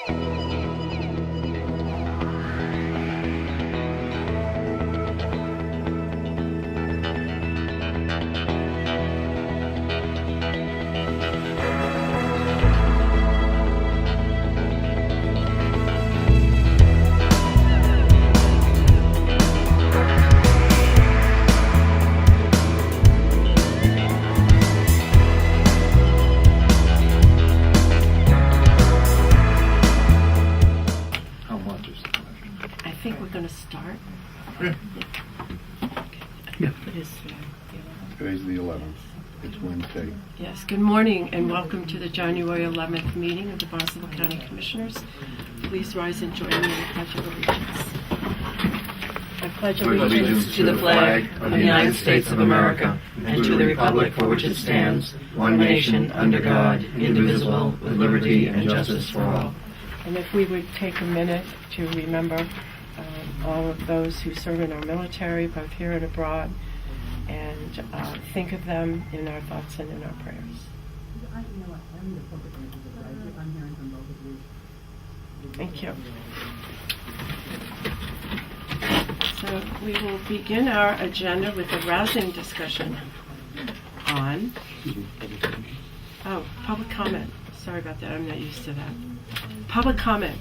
I think we're going to start. Yeah. Yeah. It is Today's the 11th. It's Wednesday. Yes, good morning and welcome to the January 11th meeting of the Barnstable County Commissioners. Please rise and join me in the Pledge of Allegiance. I pledge allegiance to the flag of the United States of America and to the republic for which it stands, one nation, under God, indivisible, with liberty and justice for all. And if we would take a minute to remember all of those who serve in our military, both here and abroad, and think of them in our thoughts and in our prayers. Thank you. So we will begin our agenda with a rousing discussion on public comment. Sorry about that. I'm not used to that. Public comment.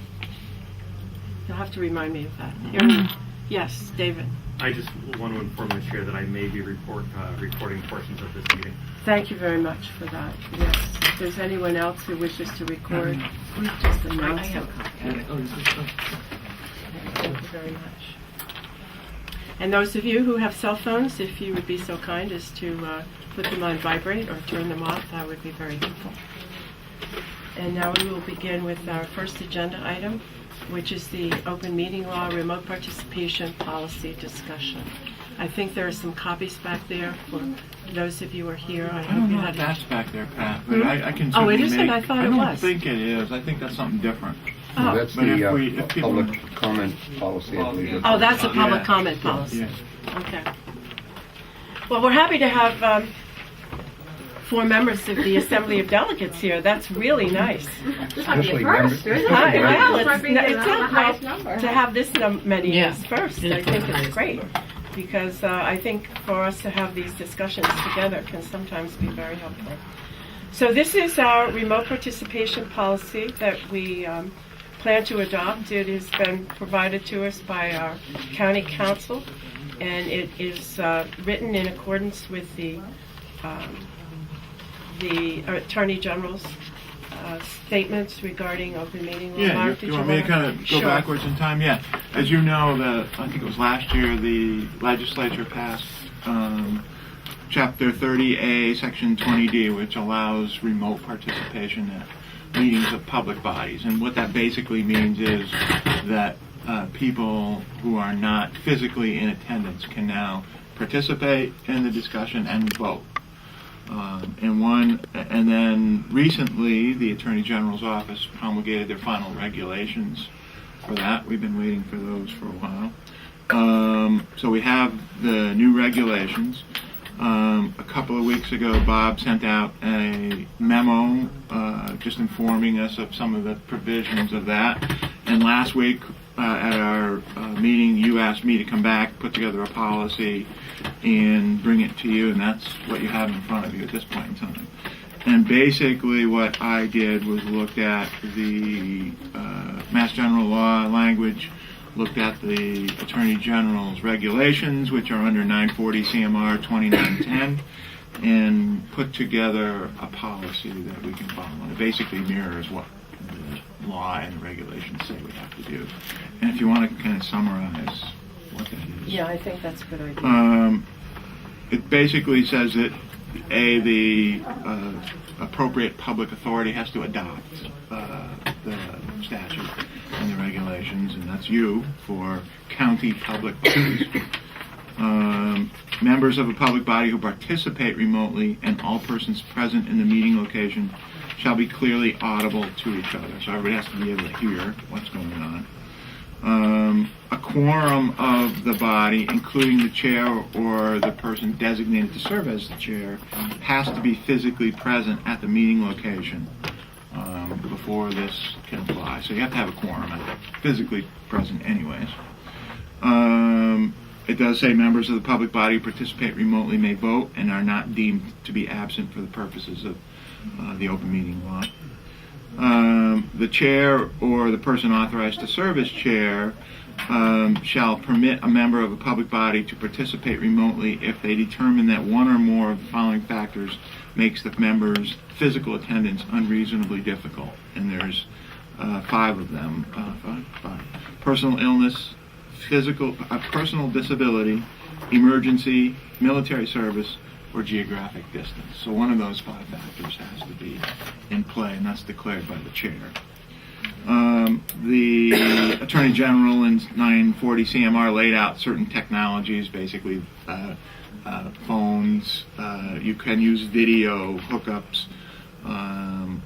You'll have to remind me of that. Here. Yes, David. I just want to inform the chair that I may be recording portions of this meeting. Thank you very much for that. Yes. If there's anyone else who wishes to record, please just announce it. Thank you very much. And those of you who have cell phones, if you would be so kind as to put them on vibrate or turn them off, that would be very helpful. And now we will begin with our first agenda item, which is the open meeting law remote participation policy discussion. I think there are some copies back there for those of you who are here. I don't know if that's back there, Pat, but I can certainly Oh, it isn't? I thought it was. I don't think it is. I think that's something different. Oh. That's But the if people- public comment policy, I believe. Oh, that's a public Yeah. comment policy. Yeah. Okay. Well, we're happy to have 4 members of the Assembly of Delegates here. That's really nice. Especially members. Hi, well, it's Might be the not highest well number. to have this many Yeah. is first. I think it's great because I think for us to have these discussions together can sometimes be very helpful. So this is our remote participation policy that we plan to adopt. It has been provided to us by our county council, and it is written in accordance with the Attorney General's statements regarding open meeting law. Yeah, Mark, did you want me to kind of go Sure. backwards in time? Yeah. As you know, I think it was last year, the legislature passed Chapter 30A, Section 20D, which allows remote participation at meetings of public bodies. And what that basically means is that people who are not physically in attendance can now participate in the discussion and vote. And then recently, the Attorney General's office promulgated their final regulations for that. We've been waiting for those for a while. So we have the new regulations. A couple of weeks ago, Bob sent out a memo just informing us of some of the provisions of that. And last week at our meeting, you asked me to come back, put together a policy, and bring it to you, and that's what you have in front of you at this point in time. And basically what I did was looked at the Mass General Law language, looked at the Attorney General's regulations, which are under 940 CMR 2910, and put together a policy that we can follow. And it basically mirrors what the law and the regulations say we have to do. And if you want to kind of summarize what that is. Yeah, I think that's a good idea. It basically says that the appropriate public authority has to adopt the statute and the regulations, and that's you for county public bodies. Members of a public body who participate remotely and all persons present in the meeting location shall be clearly audible to each other. So everybody has to be able to hear what's going on. A quorum of the body, including the chair or the person designated to serve as the chair, has to be physically present at the meeting location. before this can apply. So you have to have a quorum physically present anyways. It does say members of the public body who participate remotely may vote and are not deemed to be absent for the purposes of the open meeting law. The chair or the person authorized to serve as chair shall permit a member of a public body to participate remotely if they determine that one or more of the following factors makes the member's physical attendance unreasonably difficult. And there's 5 of them. Five. Personal illness, personal disability, emergency, military service, or geographic distance. So one of those 5 factors has to be in play, and that's declared by the chair. The Attorney General in 940 CMR laid out certain technologies, basically phones. You can use video hookups,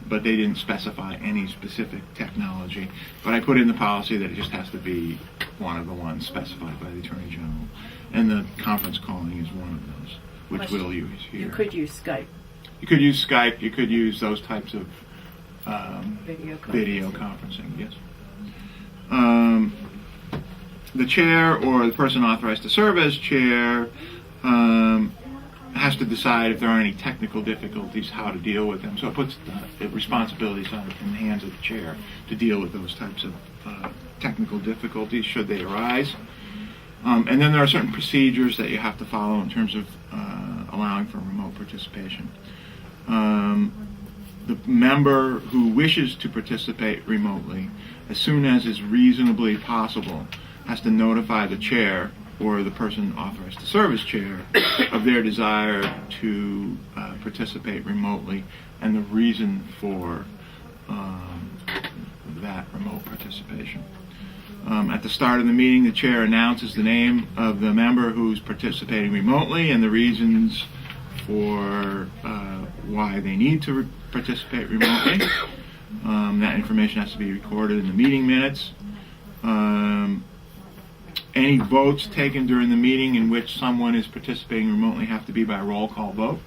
but they didn't specify any specific technology. But I put in the policy that it just has to be one of the ones specified by the Attorney General. And the conference calling is one of those, which we'll use here. You could use Skype. You could use Skype. You could use those types of Video conferencing, yes. The chair or the person authorized to serve as chair has to decide if there are any technical difficulties, how to deal with them. So it puts the responsibilities in the hands of the chair to deal with those types of technical difficulties should they arise. And then there are certain procedures that you have to follow in terms of allowing for remote participation. The member who wishes to participate remotely, as soon as is reasonably possible, has to notify the chair or the person authorized to serve as chair of their desire to participate remotely and the reason for that remote participation. At the start of the meeting, the chair announces the name of the member who's participating remotely and the reasons for why they need to participate remotely. That information has to be recorded in the meeting minutes. Any votes taken during the meeting in which someone is participating remotely have to be by roll call vote.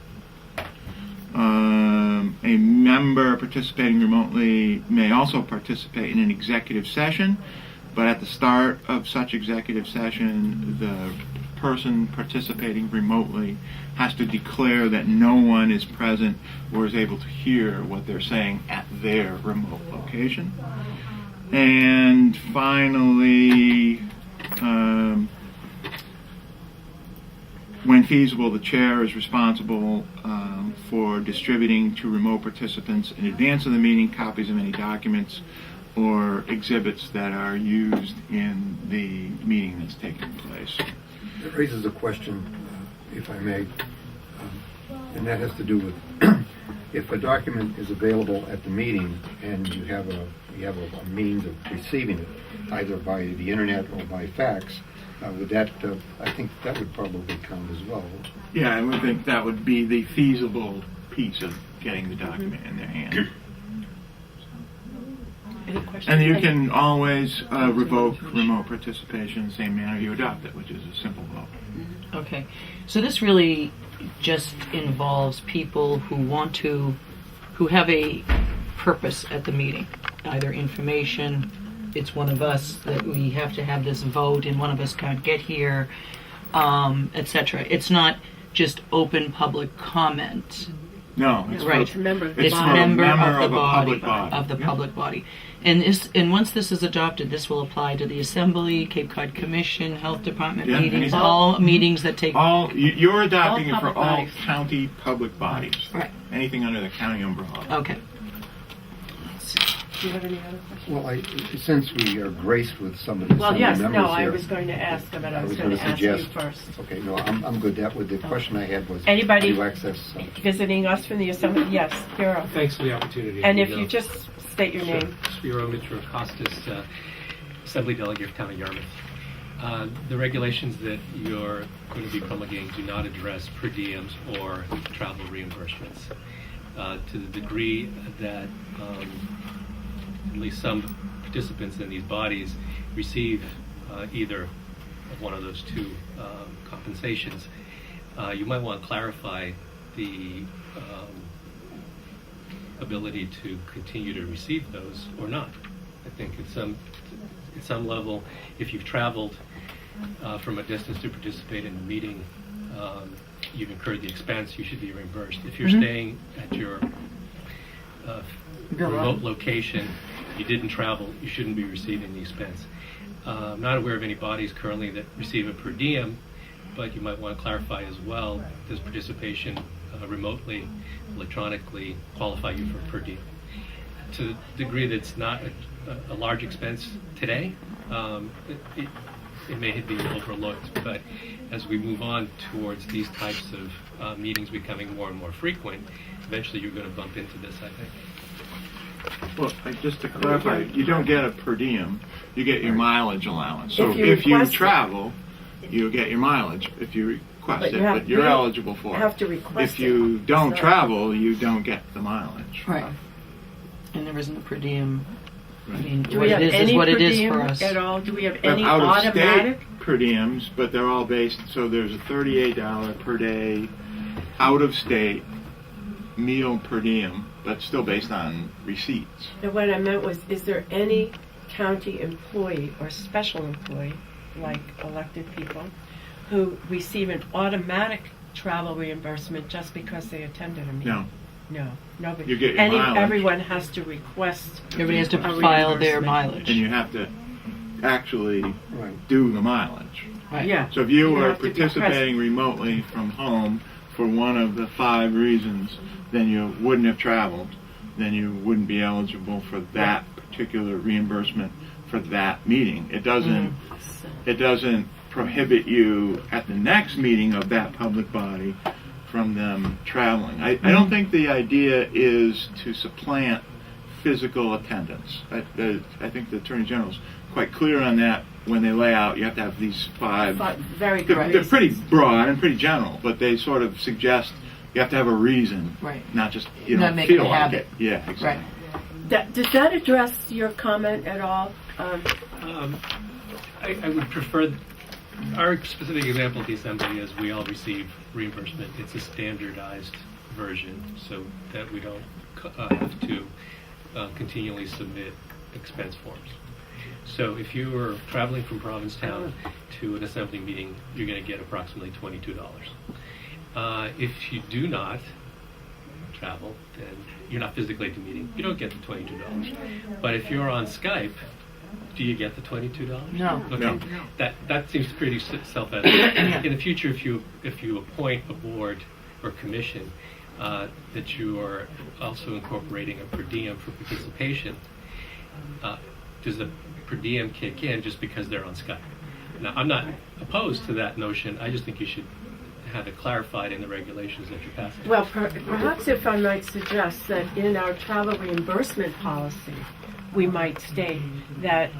A member participating remotely may also participate in an executive session, but at the start of such executive session, the person participating remotely has to declare that no one is present or is able to hear what they're saying at their remote location. And finally, when feasible, the chair is responsible for distributing to remote participants in advance of the meeting copies of any documents or exhibits that are used in the meeting that's taking place. It raises a question, if I may, and that has to do with if a document is available at the meeting and you have a means of receiving it, either by the internet or by fax, would that? I think that would probably count as well. Yeah, I would think that would be the feasible piece of getting the document in their hand. Any questions? And you can always revoke remote participation in the same manner you adopt it, which is a simple vote. Okay, so this really just involves people who have a purpose at the meeting, either information, it's one of us that we have to have this vote and one of us can't get here, etc. It's not just open public comment. No, it's Right. It's a member of the It's body. member member of the of a body, public body. of the Yeah. public body. And once this is adopted, this will apply to the Assembly, Cape Cod Commission, Health Department Yeah, meetings, anything. all meetings that take. You're adopting All it for public all bodies. county public bodies. Right. Anything under the county umbrella. Okay. Do you have any other questions? Well, since we are graced with some of the Well, Assembly yes, members no, I here, was going to ask, but I was gonna going to ask you suggest- first. Okay, no, I'm good. That was the question I had was Anybody- how do you access. Visiting us from the Assembly? Yes, Bureau. Thanks for the opportunity. And if you just state your name. Spiro Mitro-Costas, Assembly Delegate of Town of Yarmouth. The regulations that you're going to be promulgating do not address per diems or travel reimbursements. To the degree that at least some participants in these bodies receive either of one of those two compensations, you might want to clarify the ability to continue to receive those or not. I think at some level, if you've traveled from a distance to participate in the meeting, you've incurred the expense, you should be reimbursed. If you're staying at your remote location, you didn't travel, you shouldn't be receiving the expense. I'm not aware of any bodies currently that receive a per diem, but you might want to clarify as well, does participation remotely, electronically qualify you for per diem? To the degree that it's not a large expense today, it may be overlooked, but as we move on towards these types of meetings becoming more and more frequent, eventually you're going to bump into this, I think. Well, just to clarify, you don't get a per diem, you get your mileage allowance. So If you if you request it. travel, you get your mileage if you request But it, you have- but you're you eligible for it. have to request If you it. don't It's not- travel, you don't get the mileage. Right. And there isn't a per diem. I mean, Do what we have it is any what per it is diem for us. at all? Do we have We have any out-of-state automatic? per diems, but they're all based, so there's a $38 per day out-of-state meal per diem, but still based on receipts. And what I meant was, is there any county employee or special employee, like elected people, who receive an automatic travel reimbursement just because they attended a meeting? No. No, nobody. You get your mileage. Everyone has to request. Everybody has to a file their reimbursement. mileage. And you have to actually Right. do the mileage. Right. Yeah. So if you were have to be present. participating remotely from home for one of the 5 reasons, then you wouldn't have traveled. Then you wouldn't be eligible for that particular reimbursement for that meeting. It doesn't. It doesn't prohibit you at the next meeting of that public body from them traveling. I don't think the idea is to supplant physical attendance. I think the Attorney General's quite clear on that when they lay out, you have to have these 5. Very They're good. pretty broad and pretty general, but they sort of suggest you have to have a reason, Right. not just Not make it feel a like habit. it. Yeah, exactly. Does that address your comment at all? I would prefer, our specific example at the Assembly is we all receive reimbursement. It's a standardized version so that we don't have to continually submit expense forms. So if you are traveling from Provincetown to an Assembly meeting, you're going to get approximately $22. If you do not travel, then you're not physically at the meeting, you don't get the $22. But if you're on Skype, do you get the $22? No. Okay. No. That seems pretty self-evident. In the future, if you appoint a board or commission, that you are also incorporating a per diem for participation, does the per diem kick in just because they're on Skype? Now, I'm not opposed to that notion. I just think you should have it clarified in the regulations that you're passing. Well, perhaps if I might suggest that in our travel reimbursement policy, we might state that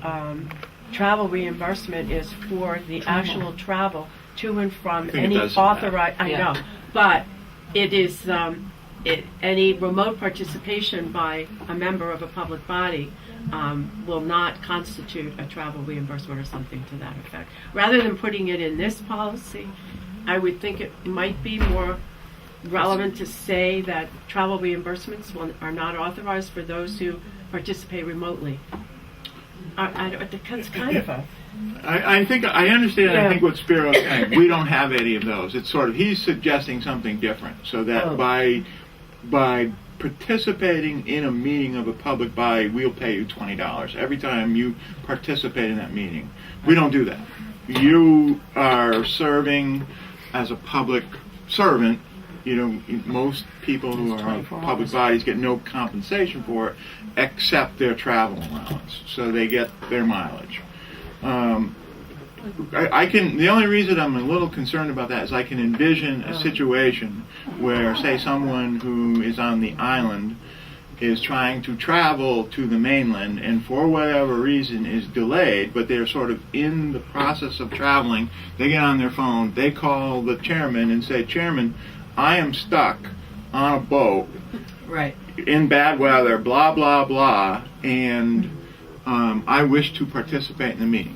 travel reimbursement is for the actual travel to and from I think it any does say that. authorized. I Yeah. know, but it is any remote participation by a member of a public body will not constitute a travel reimbursement or something to that effect. Rather than putting it in this policy, I would think it might be more relevant to say that travel reimbursements are not authorized for those who participate remotely. That's kind of a... I think I understand. Yeah. I think what Spiro's saying. We don't have any of those. It's sort of he's suggesting something different, so that by participating in a meeting of a public body, we'll pay you $20 every time you participate in that meeting. We don't do that. You are serving as a public servant. You know, most people who are on 24 public hours. bodies get no compensation for it except their travel allowance, so they get their mileage. I can. The only reason I'm a little concerned about that is I can envision a situation where, say, someone who is on the island is trying to travel to the mainland and for whatever reason is delayed, but they're sort of in the process of traveling. They get on their phone, they call the chairman and say, "Chairman, I am stuck on a boat Right. in bad weather, blah, blah, blah, and I wish to participate in the meeting."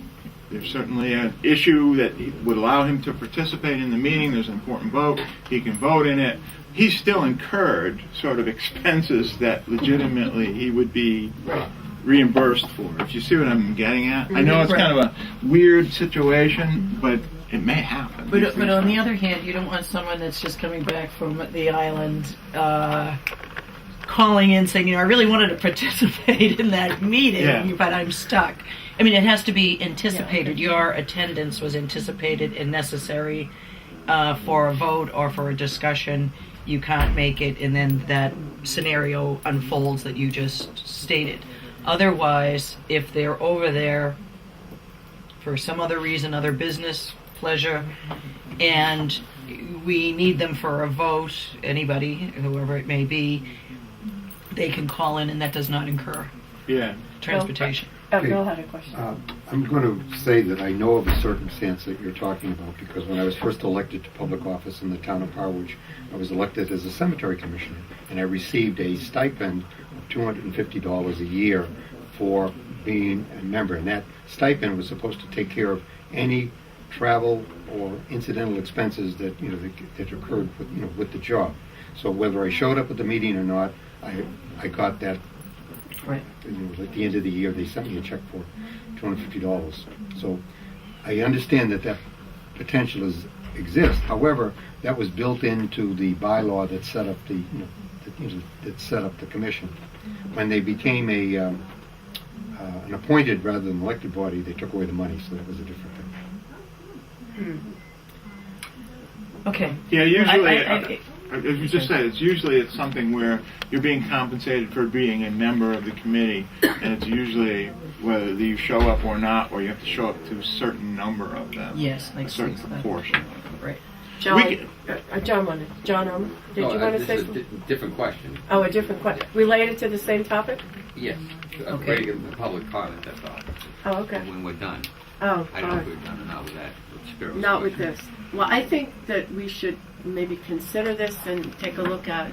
there's certainly an issue that would allow him to participate in the meeting, there's an important vote, he can vote in it, he's still incurred sort of expenses that legitimately he would be reimbursed for, if you see what I'm getting at. I know it's kind of a weird situation, but it may happen. But on the other hand, you don't want someone that's just coming back from the island calling in saying, I really wanted to participate in that meeting, but I'm stuck. I mean, it has to be anticipated. Your attendance was anticipated and necessary for a vote or for a discussion. You can't make it, and then that scenario unfolds that you just stated. Otherwise, if they're over there for some other reason, other business, pleasure, and we need them for a vote, anybody, whoever it may be, they can call in, and that does not incur transportation. Bill had a question. I'm going to say that I know of a circumstance that you're talking about, because when I was first elected to public office in the town of Harwich, I was elected as a cemetery commissioner, and I received a stipend of $250 a year for being a member, and that stipend was supposed to take care of any travel or incidental expenses that that occurred with the job. So whether I showed up at the meeting or not, I got that. Right. At the end of the year, they sent me a check for $250. So I understand that potential exists. However, that was built into the bylaw that set up that set up the commission. When they became an appointed rather than elected body, they took away the money, so that was a different thing. Okay. Yeah, usually, as you just said, it's something where you're being compensated for being a member of the committee, and it's usually whether you show up or not, or you have to show up to a certain number of them. Yes, like a certain proportion. Right. John, John Oman, did you want to say something? This is a different question. Oh, a different question. Related to the same topic? Yes. Okay. Ready to give the public comment, that's all. Oh, okay. When we're done. Oh, I don't know if we're done or not with that. With Spiro's not with question. this. Well, I think that we should maybe consider this and take a look at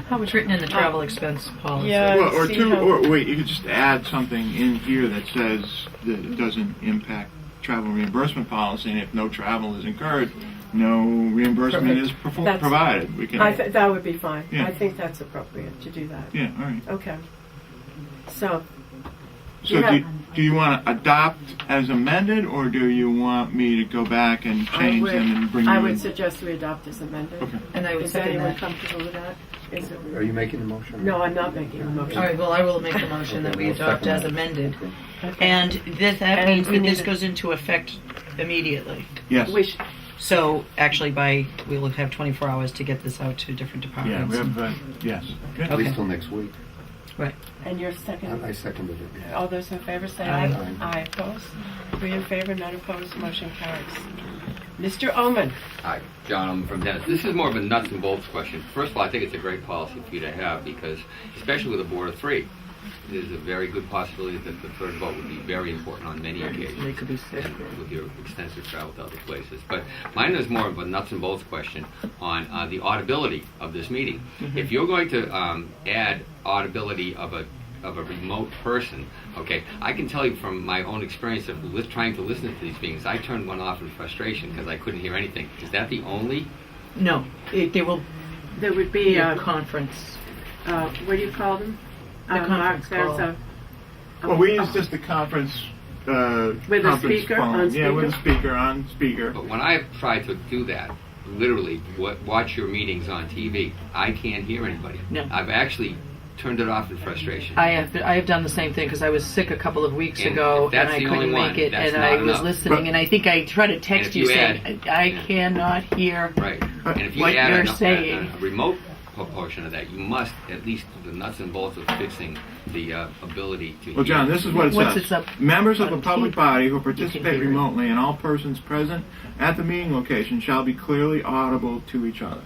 How it's written in the travel expense policy. Yeah. Well, or see two, how- or wait, you could just add something in here that says that it doesn't impact travel reimbursement policy, and if no travel is incurred, no reimbursement Perfect. is That's- provided. We can. that would be fine. Yeah. I think that's appropriate to do that. Yeah. All right. Okay. So, So Yeah. do you want to adopt as amended, or do you want me to go back and change them and bring I you would in? suggest we adopt as amended. Okay. And I would Is second anyone that. comfortable with that? Is it? Are you making the motion? No, I'm not making a motion. All right, well, I will make the motion that we Okay, we'll adopt second as that. amended. Okay. And that And means we that this need- goes into effect immediately. Yes. So actually we will have 24 hours to get this out to different Yeah. departments. We have. Yes. Good. At Okay. least till next week. Right. And your second? I seconded it. All those in favor say Aye. aye. Aye. Opposed? 3 in favor, none opposed, motion carries. Mr. Oman. Hi, John, I'm from Dennis. This is more of a nuts and bolts question. First of all, I think it's a great policy for you to have because, especially with a board of three, there's a very good possibility that the third vote would be very important on many occasions. They could be sick. And with your extensive travel to other places. But mine is more of a nuts and bolts question on the audibility of this meeting. If you're going to add audibility of a remote person, okay, I can tell you from my own experience of trying to listen to these meetings, I turned one off in frustration because I couldn't hear anything. Is that the only? No, there will There would be be, a conference. what do you call them? The conference There's call. Well, we use just the conference. With a conference speaker phone. on Yeah, with a speaker? speaker on speaker. But when I've tried to do that, literally watch your meetings on TV, I can't hear anybody. No. I've actually turned it off in frustration. I have done the same thing because I was sick a couple of weeks And ago if that's and I the couldn't only one, make it, that's and not I was enough. listening, But- and I think I tried to text if you you saying add- I yeah. cannot hear. Right. And if you What add you're saying. a remote proportion of that, you must at least do the nuts and bolts of fixing the ability to Well, John, this is what it Once says. it's up Members of on a public TV, body who you participate can hear it. remotely and all persons present at the meeting location shall be clearly audible to each other.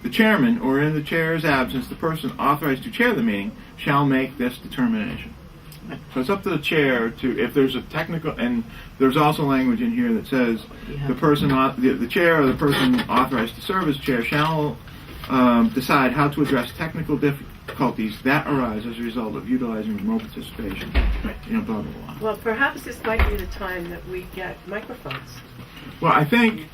The chairman, or in the chair's absence, the person authorized to chair the meeting, shall make this determination. So it's up to the chair to, if there's a technical, and there's also language in here that says the person, the chair or the person authorized to serve as chair shall decide how to address technical difficulties that arise as a result of utilizing remote participation, blah, blah, blah. Well, perhaps this might be the time that we get microphones. Well, I think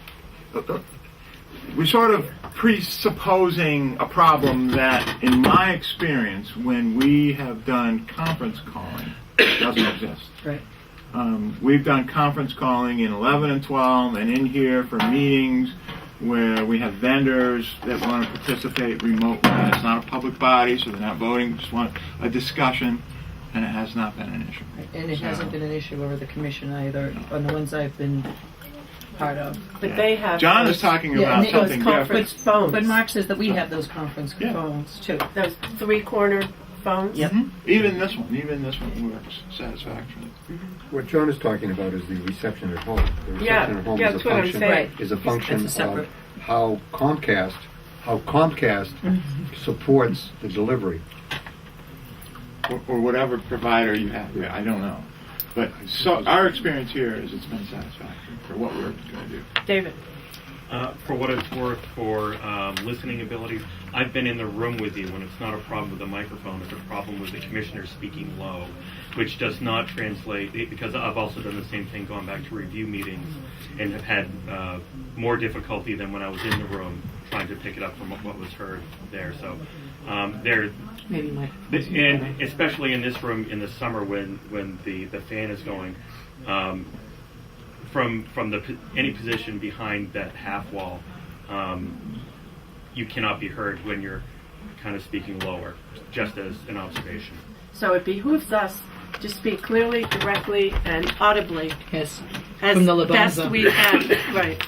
we're sort of presupposing a problem that, in my experience, when we have done conference calling, doesn't exist. Right. We've done conference calling in 11 and 12 and in here for meetings where we have vendors that want to participate remotely. It's not a public body, so they're not voting, we just want a discussion, and it has not been an issue. And it hasn't been an issue over the commission either, on the ones I've been part of. But they have John those, is talking Yeah, about and it was something conference different. phones. But Mark says that we have those conference Yeah. phones too. Those three-corner phones. Yep. Even this one works satisfactorily. What John is talking about is the reception at home. The reception Yeah, at home yeah, is a that's what I'm function, saying. is a function That's a separate- of how Comcast supports the delivery. Or whatever provider you have. I don't know. But so our experience here is it's been satisfactory for what we're going to do. David. For what it's worth, for listening abilities, I've been in the room with you when it's not a problem with the microphone, it's a problem with the commissioner speaking low, which does not translate, because I've also done the same thing going back to review meetings and have had more difficulty than when I was in the room trying to pick it up from what was heard there. So there, Maybe Mike. and especially in this room in the summer when the fan is going, from any position behind that half wall, you cannot be heard when you're kind of speaking lower, just as an observation. So it behooves us to speak clearly, directly, and audibly Yes. as From the best Labanza. we can. Right.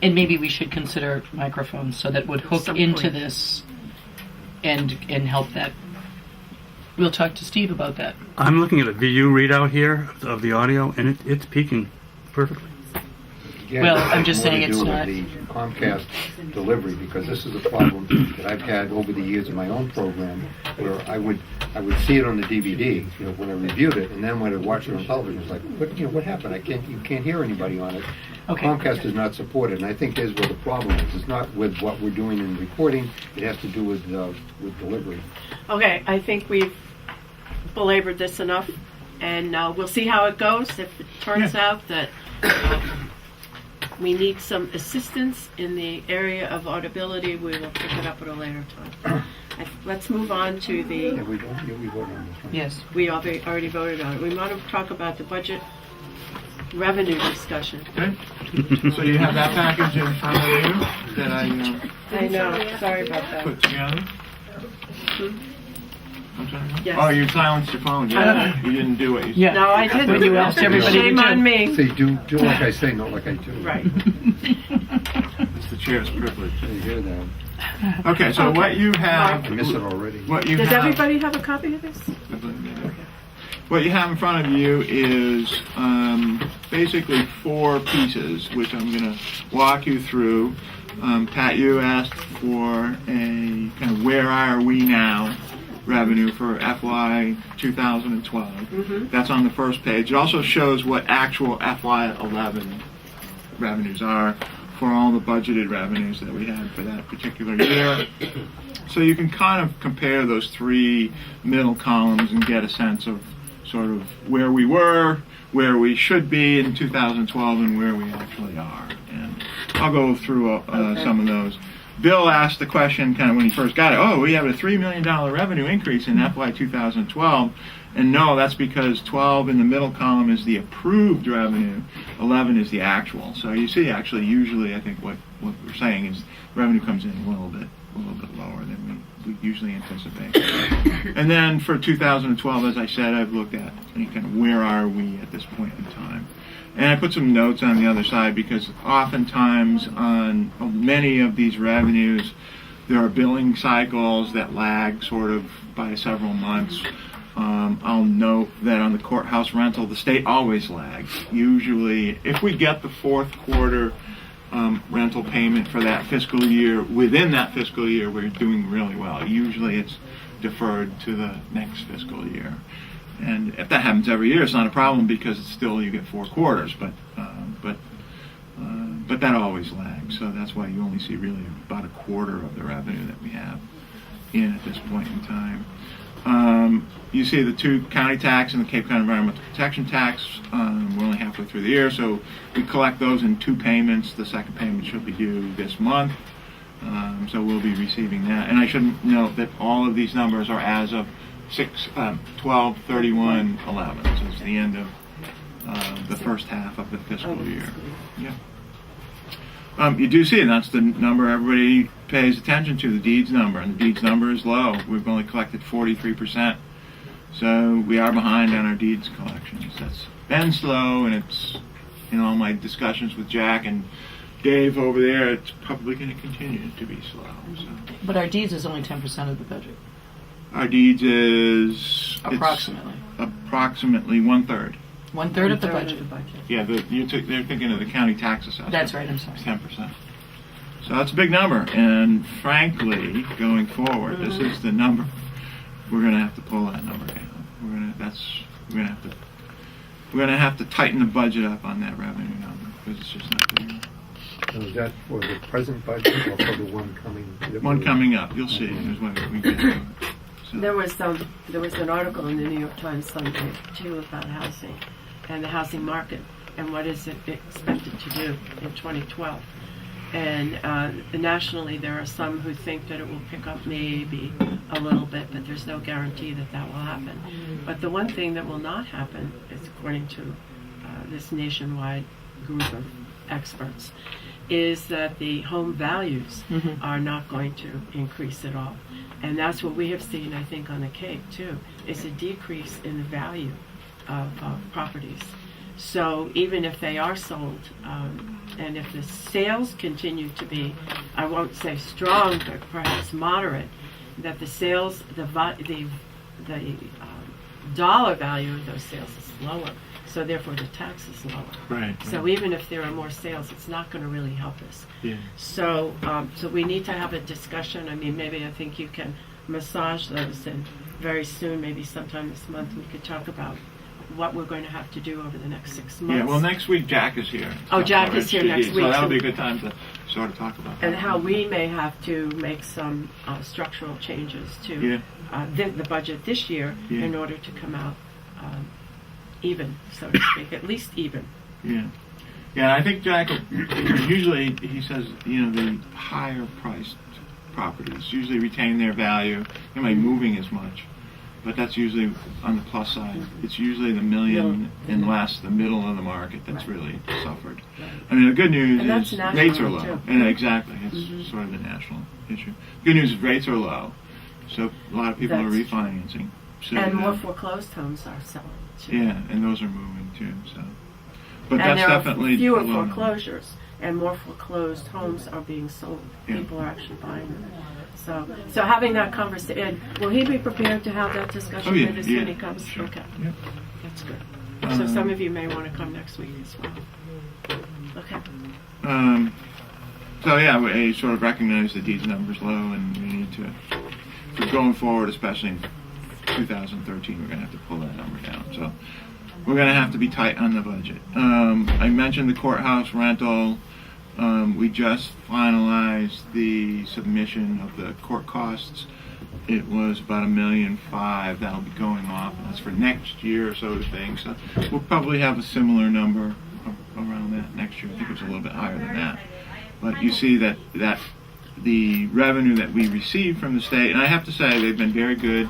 And maybe we should consider microphones so that would hook Some into point. this and help that. We'll talk to Steve about that. I'm looking at a VU readout here of the audio, and it's peaking perfectly. Again, Well, it I'm has just more saying to it's do not- with the Comcast delivery, because this is a problem that I've had over the years in my own program, where I would see it on the DVD, when I reviewed it, and then when I watched it on television, it's like, what happened? You can't hear anybody on it. Okay. Comcast is not supported, and I think here's where the problem is. It's not with what we're doing in recording; it has to do with delivery. Okay, I think we've belabored this enough, and we'll see how it goes. If it turns out that we need some assistance in the area of audibility, we will pick it up at a later time. Let's move on to Yeah, the, we voted on this one. Yes. we already voted on it. We want to talk about the budget revenue discussion. Okay? So you have that package in front of you that I I know, sorry about that. put together. I'm sorry? Yes. Oh, you silenced your phone. You didn't do it. Yeah. No, I didn't. When you asked everybody Shame to. on me. Say, do like I say, not like I do. Right. It's the chair's privilege. You hear that? Okay, so what you have... I miss it already. What you Does have... everybody have a copy of this? What you have in front of you is basically four pieces, which I'm going to walk you through. Pat, you asked for a kind of where are we now revenue for FY 2012. That's on the first page. It also shows what actual FY 11 revenues are for all the budgeted revenues that we had for that particular year. So you can kind of compare those three middle columns and get a sense of sort of where we were, where we should be in 2012, and where we actually are. And I'll go through some of those. Bill asked the question kind of when he first got it, oh, we have a $3 million revenue increase in FY 2012. And no, that's because 12 in the middle column is the approved revenue, 11 is the actual. So you see, actually, usually I think what we're saying is revenue comes in a little bit lower than we usually anticipate. And then for 2012, as I said, I've looked at kind of where are we at this point in time. And I put some notes on the other side because oftentimes on many of these revenues, there are billing cycles that lag sort of by several months. I'll note that on the courthouse rental, the state always lags. Usually, if we get the fourth quarter rental payment for that fiscal year, within that fiscal year, we're doing really well. Usually it's deferred to the next fiscal year. And if that happens every year, it's not a problem because it's still, you get 4 quarters, but that always lags. So that's why you only see really about a quarter of the revenue that we have in at this point in time. You see the two county tax and the Cape Cod Environmental Protection Tax. We're only halfway through the year, so we collect those in two payments. The second payment should be due this month, so we'll be receiving that. And I should note that all of these numbers are as of 12/31/11, so it's the end of the first half of the fiscal year. Yeah. You do see, and that's the number everybody pays attention to, the deeds number, and the deeds number is low. We've only collected 43%, so we are behind on our deeds collections. That's been slow, and it's, in all my discussions with Jack and Dave over there, it's probably going to continue to be slow. So. But our deeds is only 10% of the budget, Our deeds is approximately. It's approximately 1/3. 1/3 of the budget. Yeah, they're thinking of the county tax assessment. That's right, I'm sorry. 10%. So that's a big number, and frankly, going forward, this is the number. We're going to have to pull that number down. We're going to have to tighten the budget up on that revenue number because it's just not there. So is that for the present budget or for the one coming? One coming up, you'll see. There's one we get to it. So. There was an article in the New York Times Sunday too about housing and the housing market and what is it expected to do in 2012. And nationally, there are some who think that it will pick up maybe a little bit, but there's no guarantee that that will happen. But the one thing that will not happen is, according to this nationwide group of experts, is that the home values are not going to increase at all. And that's what we have seen, I think, on the Cape, too, is a decrease in the value of properties. So even if they are sold, and if the sales continue to be, I won't say strong, but perhaps moderate, that the sales, the dollar value of those sales is lower, so therefore the tax is lower. Right. So even if there are more sales, it's not going to really help us. Yeah. So we need to have a discussion. I mean, maybe I think you can massage those, and very soon, maybe sometime this month, we could talk about what we're going to have to do over the next 6 months. Yeah, well, next week Jack is here. Oh, Jack is here next week. So that'll be a good time to sort of talk about that. And how we may have to make some structural changes to the budget this year in order to come out even, so to speak, at least even. Yeah. Yeah, I think Jack, usually he says, the higher priced properties usually retain their value. They might be moving as much, but that's usually on the plus side. It's usually the million and less, the middle of the market that's really suffered. I mean, the good news is rates are low. Too. And exactly, it's sort of the national issue. Good news is rates are low, so a lot of people are refinancing. So and more foreclosed homes are selling too. Yeah, and those are moving too. So, but and that's there definitely are fewer a low number. foreclosures, and more foreclosed homes are being sold. Yeah. People are actually buying them. So having that conversation, will he be prepared to have that discussion with us when he comes? Sure. Okay, Yeah. that's good. So some of you may want to come next week as well. Okay. So yeah, we sort of recognize the deeds number's low, and we need to, for going forward, especially in 2013, we're going to have to pull that number down. So we're going to have to be tight on the budget. I mentioned the courthouse rental. We just finalized the submission of the court costs. It was about $1.5 million. That'll be going off, and that's for next year, sort of thing. So we'll probably have a similar number around that next year. I think it's a little bit higher than that. But you see that the revenue that we receive from the state, and I have to say they've been very good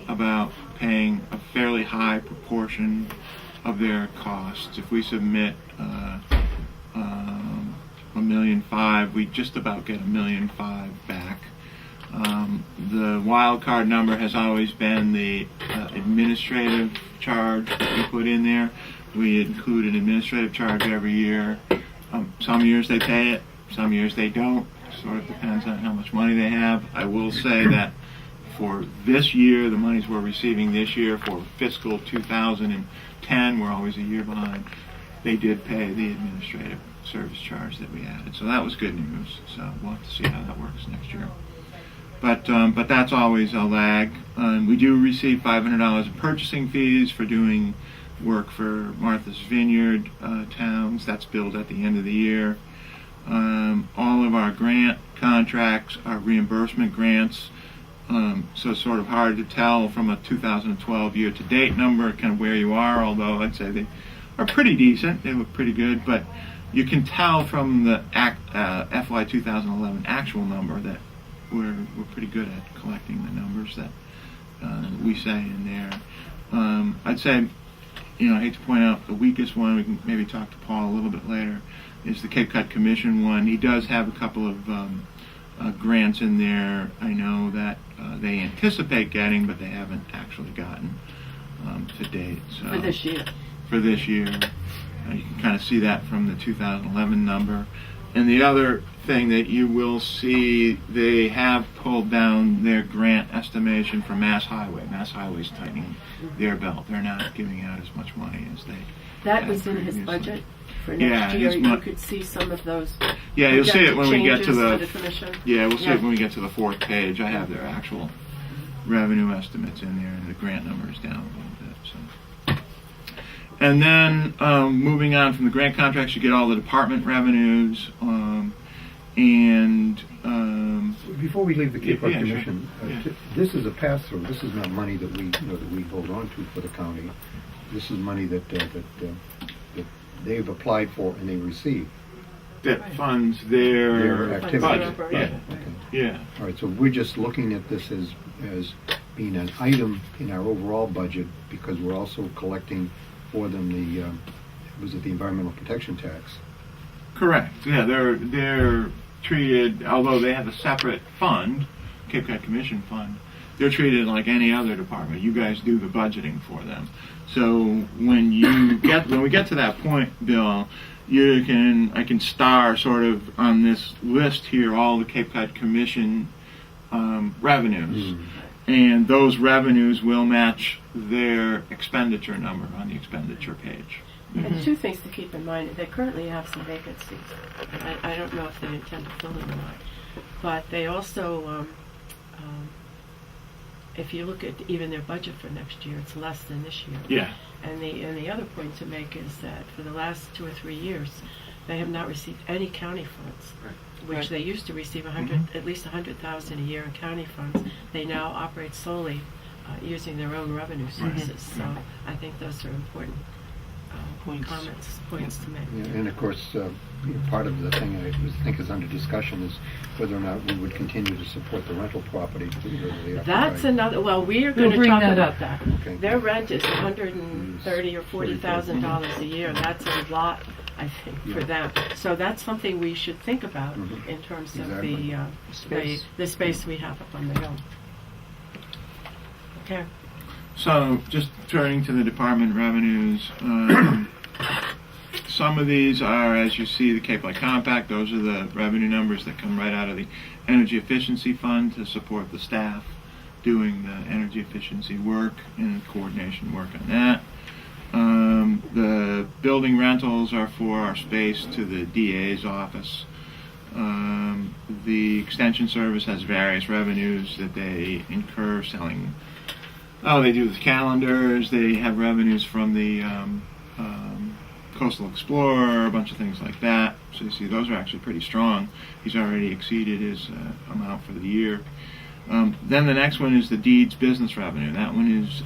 about paying a fairly high proportion of their costs. If we submit $1.5 million, we just about get $1.5 million back. The wild card number has always been the administrative charge that we put in there. We include an administrative charge every year. Some years they pay it, some years they don't. Sort of depends on how much money they have. I will say that for this year, the monies we're receiving this year for fiscal 2010, we're always a year behind. They did pay the administrative service charge that we added, so that was good news. So we'll have to see how that works next year. But that's always a lag. We do receive $500 in purchasing fees for doing work for Martha's Vineyard towns. That's billed at the end of the year. All of our grant contracts, our reimbursement grants, So it's sort of hard to tell from a 2012 year-to-date number kind of where you are, although I'd say they are pretty decent. They look pretty good, but you can tell from the FY 2011 actual number that we're pretty good at collecting the numbers that we say in there. I'd say, I hate to point out the weakest one, we can maybe talk to Paul a little bit later, is the Cape Cod Commission one. He does have a couple of grants in there, I know that they anticipate getting, but they haven't actually gotten to date. So For this year. For this year. You can kind of see that from the 2011 number. And the other thing that you will see, they have pulled down their grant estimation for Mass Highway. Mass Highway's tightening their belt. They're not giving out as much money as they That had was in his previously. budget for Yeah, next year. his You mon- could see some of those. Yeah, you'll see it when we get to projected the. changes for the commission. Yeah, we'll see Yeah. it when we get to the fourth page. I have their actual revenue estimates in there, and the grant number is down a little bit. So, and then moving on from the grant contracts, you get all the department revenues, and Before we leave the Cape Cod Yeah, sure. Commission, Yeah. this is a pass-through. This is not money that we hold on to for the county. This is money that they've applied for and they receive. that funds their Their activities. budget. Yeah, Okay. yeah. All right, so we're just looking at this as being an item in our overall budget because we're also collecting for them the environmental protection tax. Correct. Yeah, they're treated, although they have a separate fund, Cape Cod Commission fund, they're treated like any other department. You guys do the budgeting for them. So when we get to that point, Bill, I can star sort of on this list here all the Cape Cod Commission revenues, and those revenues will match their expenditure number on the expenditure page. And two things to keep in mind. They currently have some vacancies. I don't know if they intend to fill them or not. But they also, if you look at even their budget for next year, it's less than this year. Yeah. And the other point to make is that for the last 2 or 3 years, they have not received any county funds, which Right. they used to receive at least $100,000 a year in county funds. They now operate solely using their own revenue sources. So I think those are important points to make. Yeah, and of course, part of the thing I think is under discussion is whether or not we would continue to support the rental property. That's another. Well, we are going to bring talk that about up. that. Okay. Their rent is $130,000 or $40,000 a year. That's a lot, I think, for them. So that's something we should think about in terms of Exactly. the space we have up on the hill. Okay. So, just turning to the department revenues, some of these are, as you see, the Cape Light Compact. Those are the revenue numbers that come right out of the Energy Efficiency Fund to support the staff doing the energy efficiency work and coordination work on that. The building rentals are for our space to the DA's office. The Extension Service has various revenues that they incur selling. They do the calendars. They have revenues from the Coastal Explorer, a bunch of things like that. So you see, those are actually pretty strong. He's already exceeded his amount for the year. Then the next one is the deeds business revenue. That one is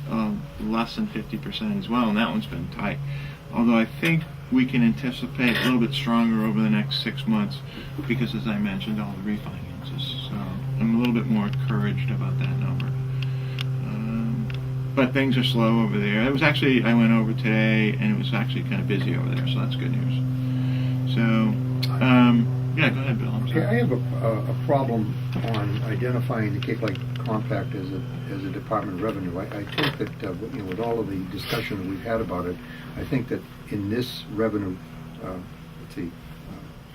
less than 50% as well, and that one's been tight. Although I think we can anticipate a little bit stronger over the next 6 months because, as I mentioned, all the refinances. So I'm a little bit more encouraged about that number. But things are slow over there. I went over today, and it was actually kind of busy over there, so that's good news. So, yeah, go ahead, Bill. I'm Okay, sorry. I have a problem on identifying the Cape Light Compact as a department of revenue. I think that with all of the discussion that we've had about it, I think that in this revenue,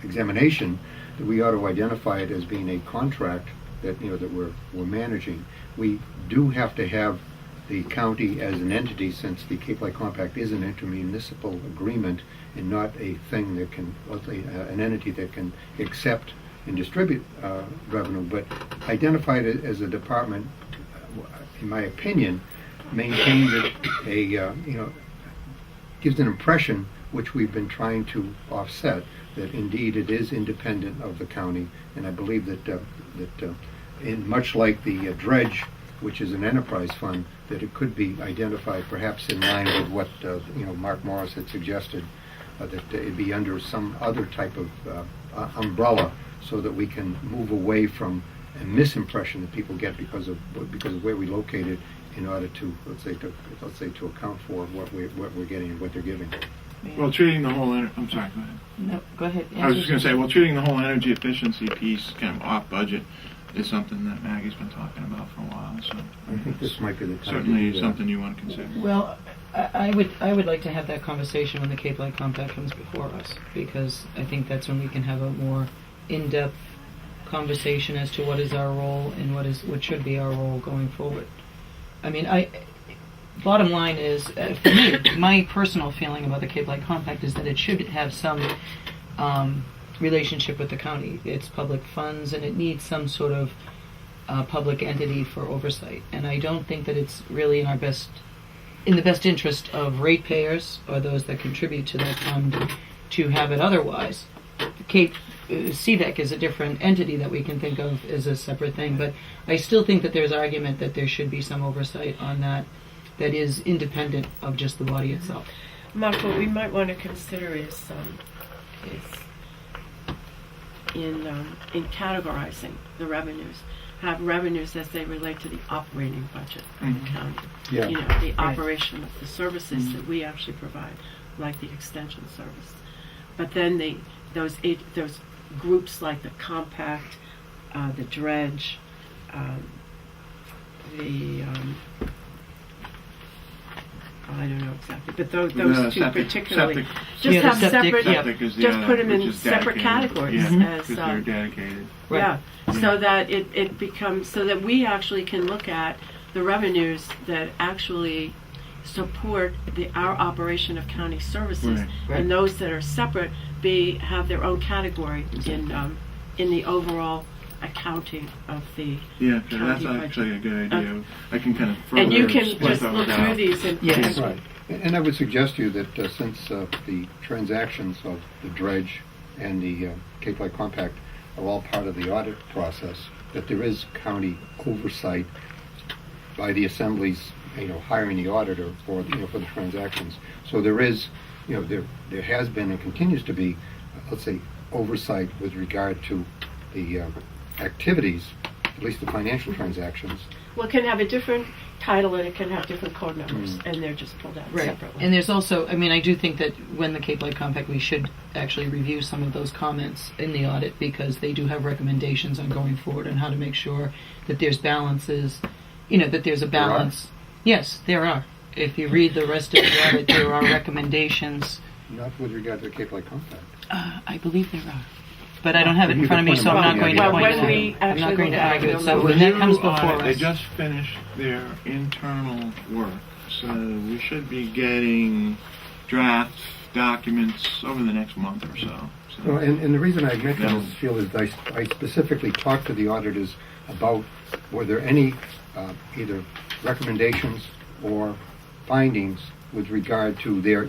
examination, that we ought to identify it as being a contract that that we're managing. We do have to have the county as an entity, since the Cape Light Compact is an intermunicipal agreement and not a thing that can, an entity that can accept and distribute revenue, but identified as a department, in my opinion, maintains gives an impression which we've been trying to offset, that indeed it is independent of the county, and I believe that in much like the dredge, which is an enterprise fund, that it could be identified perhaps in line with what Mark Morris had suggested, that it be under some other type of umbrella, so that we can move away from a misimpression that people get because of where we located, in order to let's say to account for what we're getting and what they're giving. Well, treating the whole, I'm sorry, go ahead. No, go ahead. I was just going to say, well, treating the whole energy efficiency piece kind of off budget is something that Maggie's been talking about for a while. So I think this might be the time to certainly do that. something you want to consider. Well, I would like to have that conversation when the Cape Light Compact comes before us, because I think that's when we can have a more in-depth conversation as to what is our role and what should be our role going forward. I mean, bottom line is, for me, my personal feeling about the Cape Light Compact is that it should have some relationship with the county. It's public funds, and it needs some sort of public entity for oversight. And I don't think that it's really in the best interest of ratepayers or those that contribute to that fund to have it otherwise. Cape CVEC is a different entity that we can think of as a separate thing, but I still think that there's argument that there should be some oversight on that is independent of just the body itself. Mark, what we might want to consider is in categorizing the revenues, have revenues as they relate to the operating budget of the county. Yeah. The operation of the services that we actually provide, like the extension service. But then those groups like the compact, the dredge, I don't know exactly, but those two septic, particularly, septic. just Yeah, have the septic, separate, Septic is the just other, put them which in is separate dedicated. categories Yeah, as, because they're dedicated. Right. yeah, Yeah. so that it becomes, so that we actually can look at the revenues that actually support our operation of county services, Right. and those that are separate have their own category in the overall accounting of the Yeah, 'cause that's county actually a budget. good idea. I can kind of further And you can split just those look out. through these and Yes. Right. And I would suggest to you that since the transactions of the dredge and the Cape Light Compact are all part of the audit process, that there is county oversight by the assemblies, hiring the auditor for the transactions. So there is, there has been and continues to be, let's say, oversight with regard to the activities, at least the financial transactions. Well, it can have a different title and it can have different code numbers, and they're just pulled out Right. separately. And there's also, I do think that when the Cape Light Compact, we should actually review some of those comments in the audit, because they do have recommendations on going forward on how to make sure that there's balances, that there's a balance. Yes, there are. If you read the rest of the audit, there are recommendations. Not with regard to the Cape Light Compact. I believe there are. But I don't have it in front of me, so I'm not going to Well, point when it we out. I'm actually not going to look at it, argue it. we'll So know. when that New comes before audit, They us. just finished their internal work, so we should be getting draft documents over the next month or so. Well, and the reason I mention No. this, Phil, is I specifically talked to the auditors about were there any either recommendations or findings with regard to their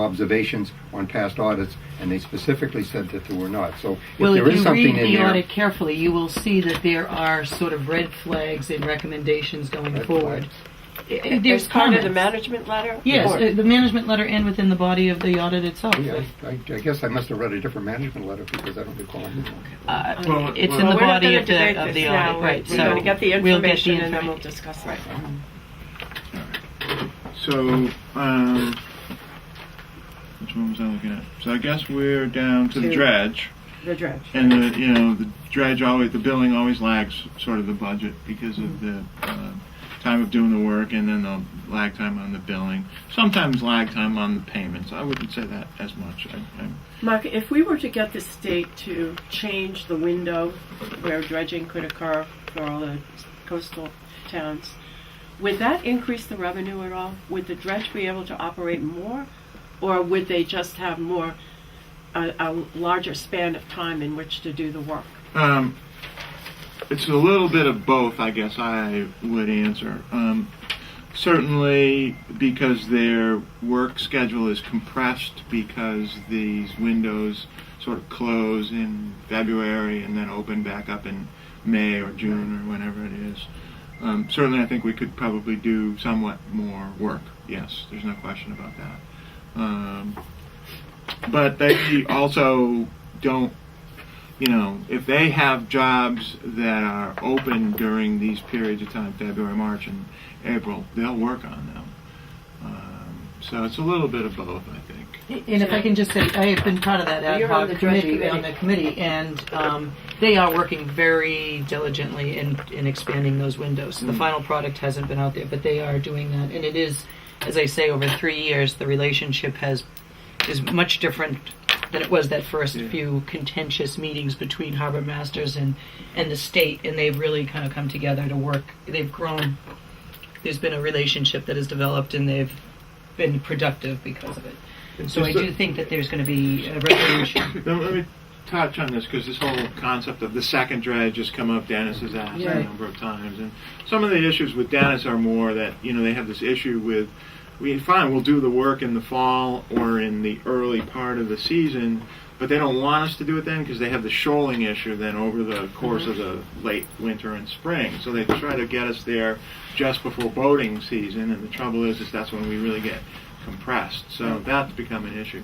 observations on past audits, and they specifically said that there were not. So Well, if there if is you something read in the there, audit carefully, you will see that there are sort of red flags and recommendations going Red forward. There's There's part of the comments. management letter? Yes, Or- the management letter and within the body of the audit itself. yeah, I guess I must have read a different management letter because I don't recall anything. Well, It's well, in the we're not body gonna of debate the this audit, now. right? We're going to get the we'll get information the and then we'll informa- discuss it. Right. So, which one was I looking at? So I guess we're down to the To- dredge, The dredge. and the dredge always, the billing always lags sort of the budget because of the time of doing the work, and then the lag time on the billing. Sometimes lag time on the payments. I wouldn't say that as much. Mark, if we were to get the state to change the window where dredging could occur for all the coastal towns, would that increase the revenue at all? Would the dredge be able to operate more, or would they just have a larger span of time in which to do the work? It's a little bit of both, I guess I would answer. Certainly because their work schedule is compressed because these windows sort of close in February and then open back up in May or June or whenever it is. Certainly, I think we could probably do somewhat more work. Yes, there's no question about that. But they also don't, if they have jobs that are open during these periods of time, February, March, and April, they'll work on them. So it's a little bit of both, I think. And if I can just say, I have been part of that ad You're on hoc the dredge committee, on the committee, and they are working very diligently in expanding those windows. The final product hasn't been out there, but they are doing that. And it is, as I say, over 3 years, the relationship is much different than it was that first few contentious meetings between harbor masters and the state, and they've really kind of come together to work. They've grown. There's been a relationship that has developed, and they've been productive because of it. So I do think that there's going to be a resolution. Let me touch on this, because this whole concept of the second dredge has come up. Dennis has asked a number of times, and some of the issues with Dennis are more that they have this issue with, we'll do the work in the fall or in the early part of the season, but they don't want us to do it then because they have the shoaling issue then over the course of the late winter and spring. So they try to get us there just before boating season, and the trouble is that's when we really get compressed. So that's become an issue.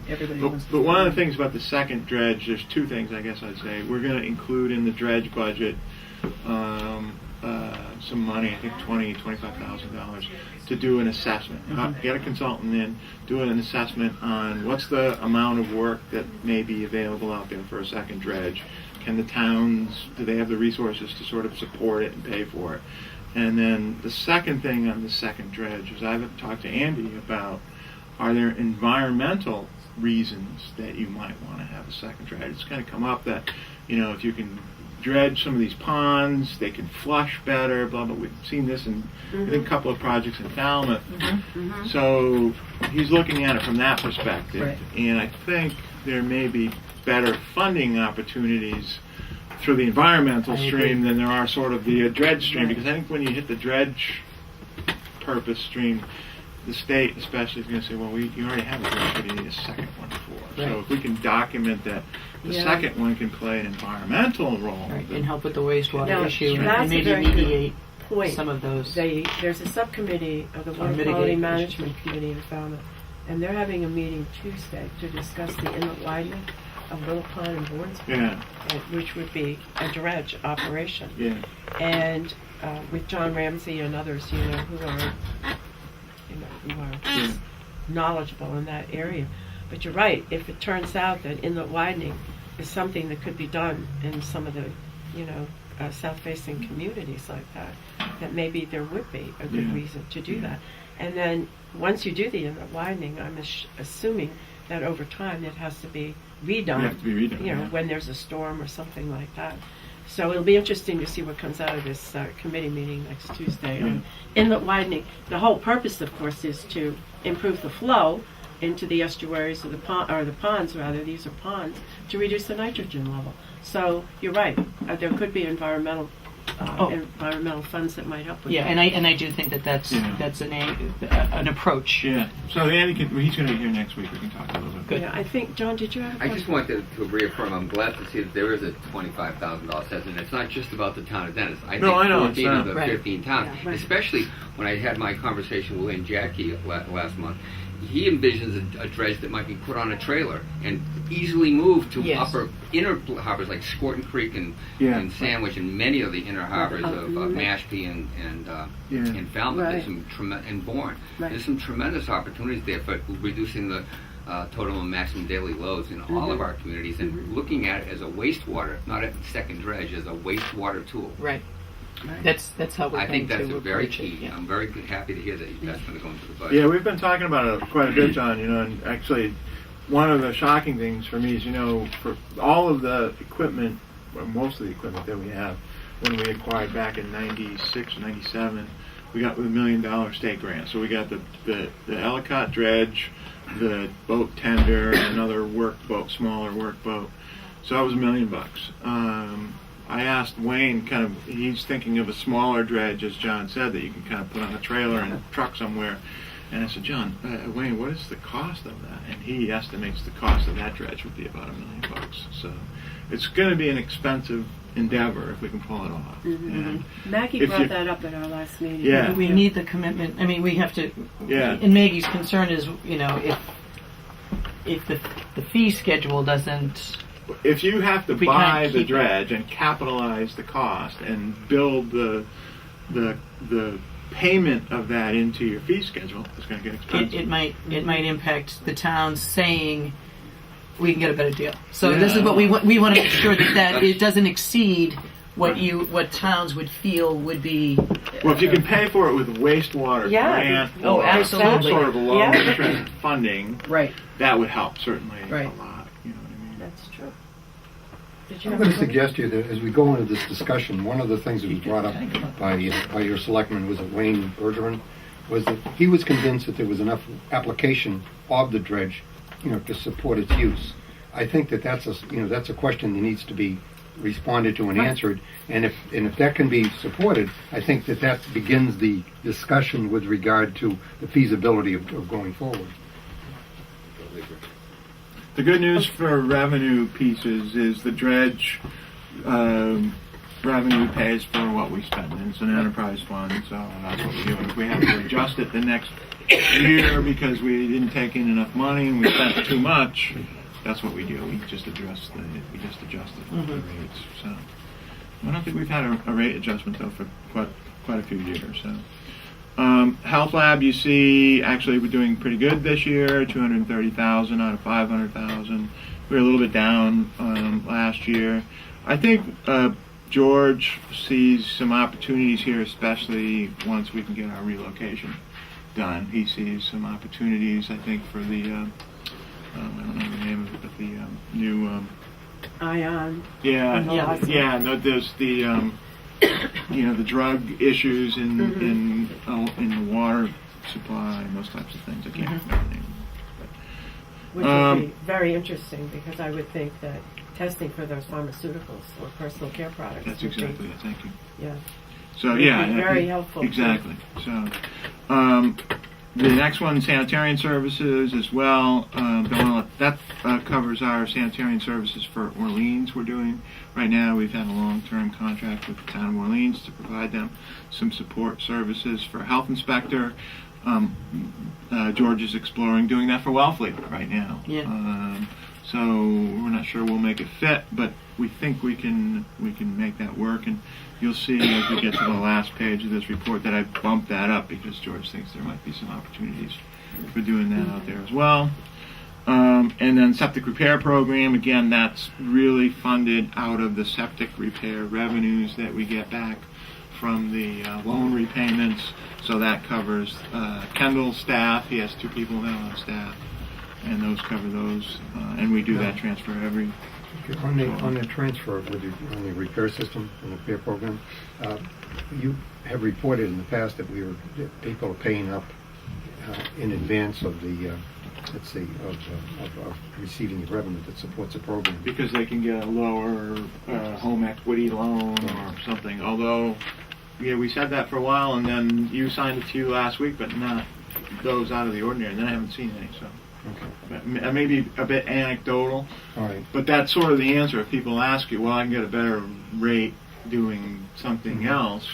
But one of the things about the second dredge, there's two things I guess I'd say. We're going to include in the dredge budget some money, I think $25,000, to do an assessment. Get a consultant in, do an assessment on what's the amount of work that may be available out there for a second dredge. Can the towns, do they have the resources to sort of support it and pay for it? And then the second thing on the second dredge is I've talked to Andy about, are there environmental reasons that you might want to have a second dredge? It's kind of come up that, if you can dredge some of these ponds, they can flush better, blah, blah. We've seen this in I think a couple of projects in Falmouth. So he's looking at it from that perspective. Right. And I think there may be better funding opportunities through the environmental stream than there are sort of the dredge stream, because I think when you hit the dredge purpose stream, the state especially is going to say, well, you already have a dredge, what do you need a second one for? So if we can document that the second one can play an environmental role. Right, and help with the wastewater Now, issue that's and a maybe very good mediate point. some of those. There's a subcommittee of the Water mitigate Quality issues. Management Committee in Falmouth, and they're having a meeting Tuesday to discuss the inlet widening of Little Pond and Barnstable, which would be a dredge operation. And with John Ramsey and others, who are knowledgeable in that area. But you're right. If it turns out that inlet widening is something that could be done in some of the, south-facing communities like that maybe there would be a good reason to do that. And then once you do the inlet widening, I'm assuming that over time it has to be redone. It has to be redone, when there's a storm or something like that. So it'll be interesting to see what comes out of this committee meeting next Tuesday on inlet widening. The whole purpose, of course, is to improve the flow into the estuaries of the ponds rather. These are ponds, to reduce the nitrogen level. So you're right. There could be environmental funds that might help with that. And I do think that's an approach. Yeah. So Andy he's going to be here next week. We can talk a little bit. Good. Yeah, I think, John, did you have a question? I just wanted to reaffirm, I'm glad to see that there is a $25,000 assessment. It's not just about the town of Dennis. I think I know, 14 of the Right. 15 towns, Yeah, right. especially when I had my conversation with Lynn Jackie last month. He envisions a dredge that might be put on a trailer and easily moved to inner harbors like Scorton Creek and Sandwich and many of the inner harbors of Mashpee and Falmouth. There's some and Bourne. There's some tremendous opportunities there for reducing the total and maximum daily loads in all of our communities and looking at it as a wastewater, not a second dredge, as a wastewater tool. Right. That's how we're I think going that's to a very approach it, key. yeah. I'm very happy to hear that that's going to go into the budget. Yeah, we've been talking about it quite a bit, John. And actually, one of the shocking things for me is, for all of the equipment, or most of the equipment that we have, when we acquired back in '96, '97, we got with $1 million state grant. So we got the Ellicott dredge, the boat tender, and another smaller workboat. So that was $1 million. I asked Wayne, he's thinking of a smaller dredge, as John said, that you can kind of put on a trailer and truck somewhere. And I said, John, Wayne, what is the cost of that? And he estimates the cost of that dredge would be about $1 million. So it's going to be an expensive endeavor if we can pull it off. And Maggie if brought you- that up at our last meeting. Yeah. We need the commitment. I mean, we have to. Yeah. And Maggie's concern is, if the fee schedule doesn't. If you have to We buy can't the keep it. dredge and capitalize the cost and build the payment of that into your fee schedule, it's going to get expensive. It might impact the town saying we can get a better deal. So this is Yeah. what we want. We want to make sure that it doesn't exceed what towns would feel would be. Well, if you can pay for it with wastewater Yeah. grant Oh, or some absolutely. sort of low Yeah. interest funding, Right. that would help certainly Right. a lot. You know what I mean? That's true. Did you I'm have going a to suggest to you that as we go into this discussion, one of the things that was brought up by your selectman, was it Wayne Bergeron, was that he was convinced that there was enough application of the dredge, to support its use. I think that's a question that needs to be responded to and answered, and if that can be supported, I think that begins the discussion with regard to the feasibility of going forward. The good news for revenue pieces is the dredge revenue pays for what we spend. And it's an enterprise fund, so that's what we do. If we have to adjust it the next year because we didn't take in enough money and we spent too much, that's what we do. We just adjust it with the rates. So I don't think we've had a rate adjustment though for quite a few years. So. Health lab, you see, actually we're doing pretty good this year, 230,000 out of 500,000. We were a little bit down last year. I think George sees some opportunities here, especially once we can get our relocation done. He sees some opportunities, I think, for the, I don't know the name of it, but the new, Ion. yeah, no, there's the, the drug issues in the water supply and those types of things. I can't remember the name. Which would be very interesting because I would think that testing for those pharmaceuticals or personal care products. That's would be- exactly it. Thank you. Yeah. So Would yeah, be I very think- helpful. Exactly. So the next one, sanitarian services as well. That covers our sanitarian services for Orleans. We're doing right now. We've had a long-term contract with the town of Orleans to provide them some support services for a health inspector. George is exploring doing that for Wellfleet right now. Yeah. So we're not sure we'll make it fit, but we think we can make that work. And you'll see as we get to the last page of this report that I bumped that up because George thinks there might be some opportunities for doing that out there as well. And then septic repair program, again, that's really funded out of the septic repair revenues that we get back from the loan repayments. So that covers Kendall's staff. He has 2 people now on staff, and those cover those. And we do that transfer every. On the transfer, on the repair system and the repair program, you have reported in the past that people are paying up in advance of the, of receiving the revenue that supports the program. Because they can get a lower home equity loan or something. Although, yeah, we said that for a while, and then you signed a few last week, but not those out of the ordinary. And then I haven't seen any. So, Okay. maybe a bit anecdotal, All right. but that's sort of the answer. If people ask you, well, I can get a better rate doing something else.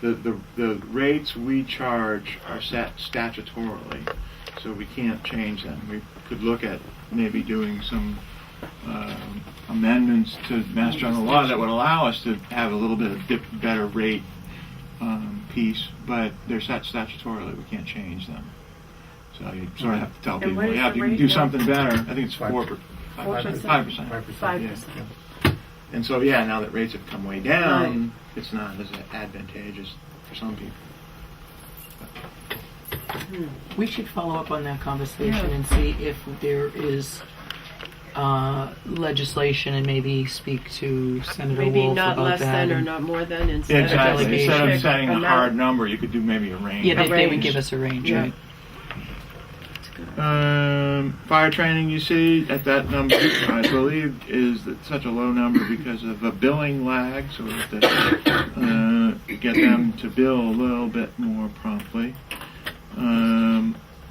The rates we charge are set statutorily, so we can't change them. We could look at maybe doing some amendments to Mass General Law that would allow us to have a little bit of better rate piece, but they're set statutorily. We can't change them. So you sort of have to tell And people, what is yeah, the if you can rate do now? something better, I think it's 4%. 4%? 5%. 5%. Yeah. And so, yeah, now that rates have come way down, Right. it's not as advantageous for some people. We should follow up on that conversation Yeah. and see if there is legislation and maybe speak to Senator Maybe Wolf not about less that. than or and- not more than instead Exactly. of Instead of delegation. setting a Amount. hard number, you could do maybe a range. Yeah, they would range. give us a range, Yeah. right? Fire training, you see, at that number, I believe, is such a low number because of a billing lag, so we have to get them to bill a little bit more promptly.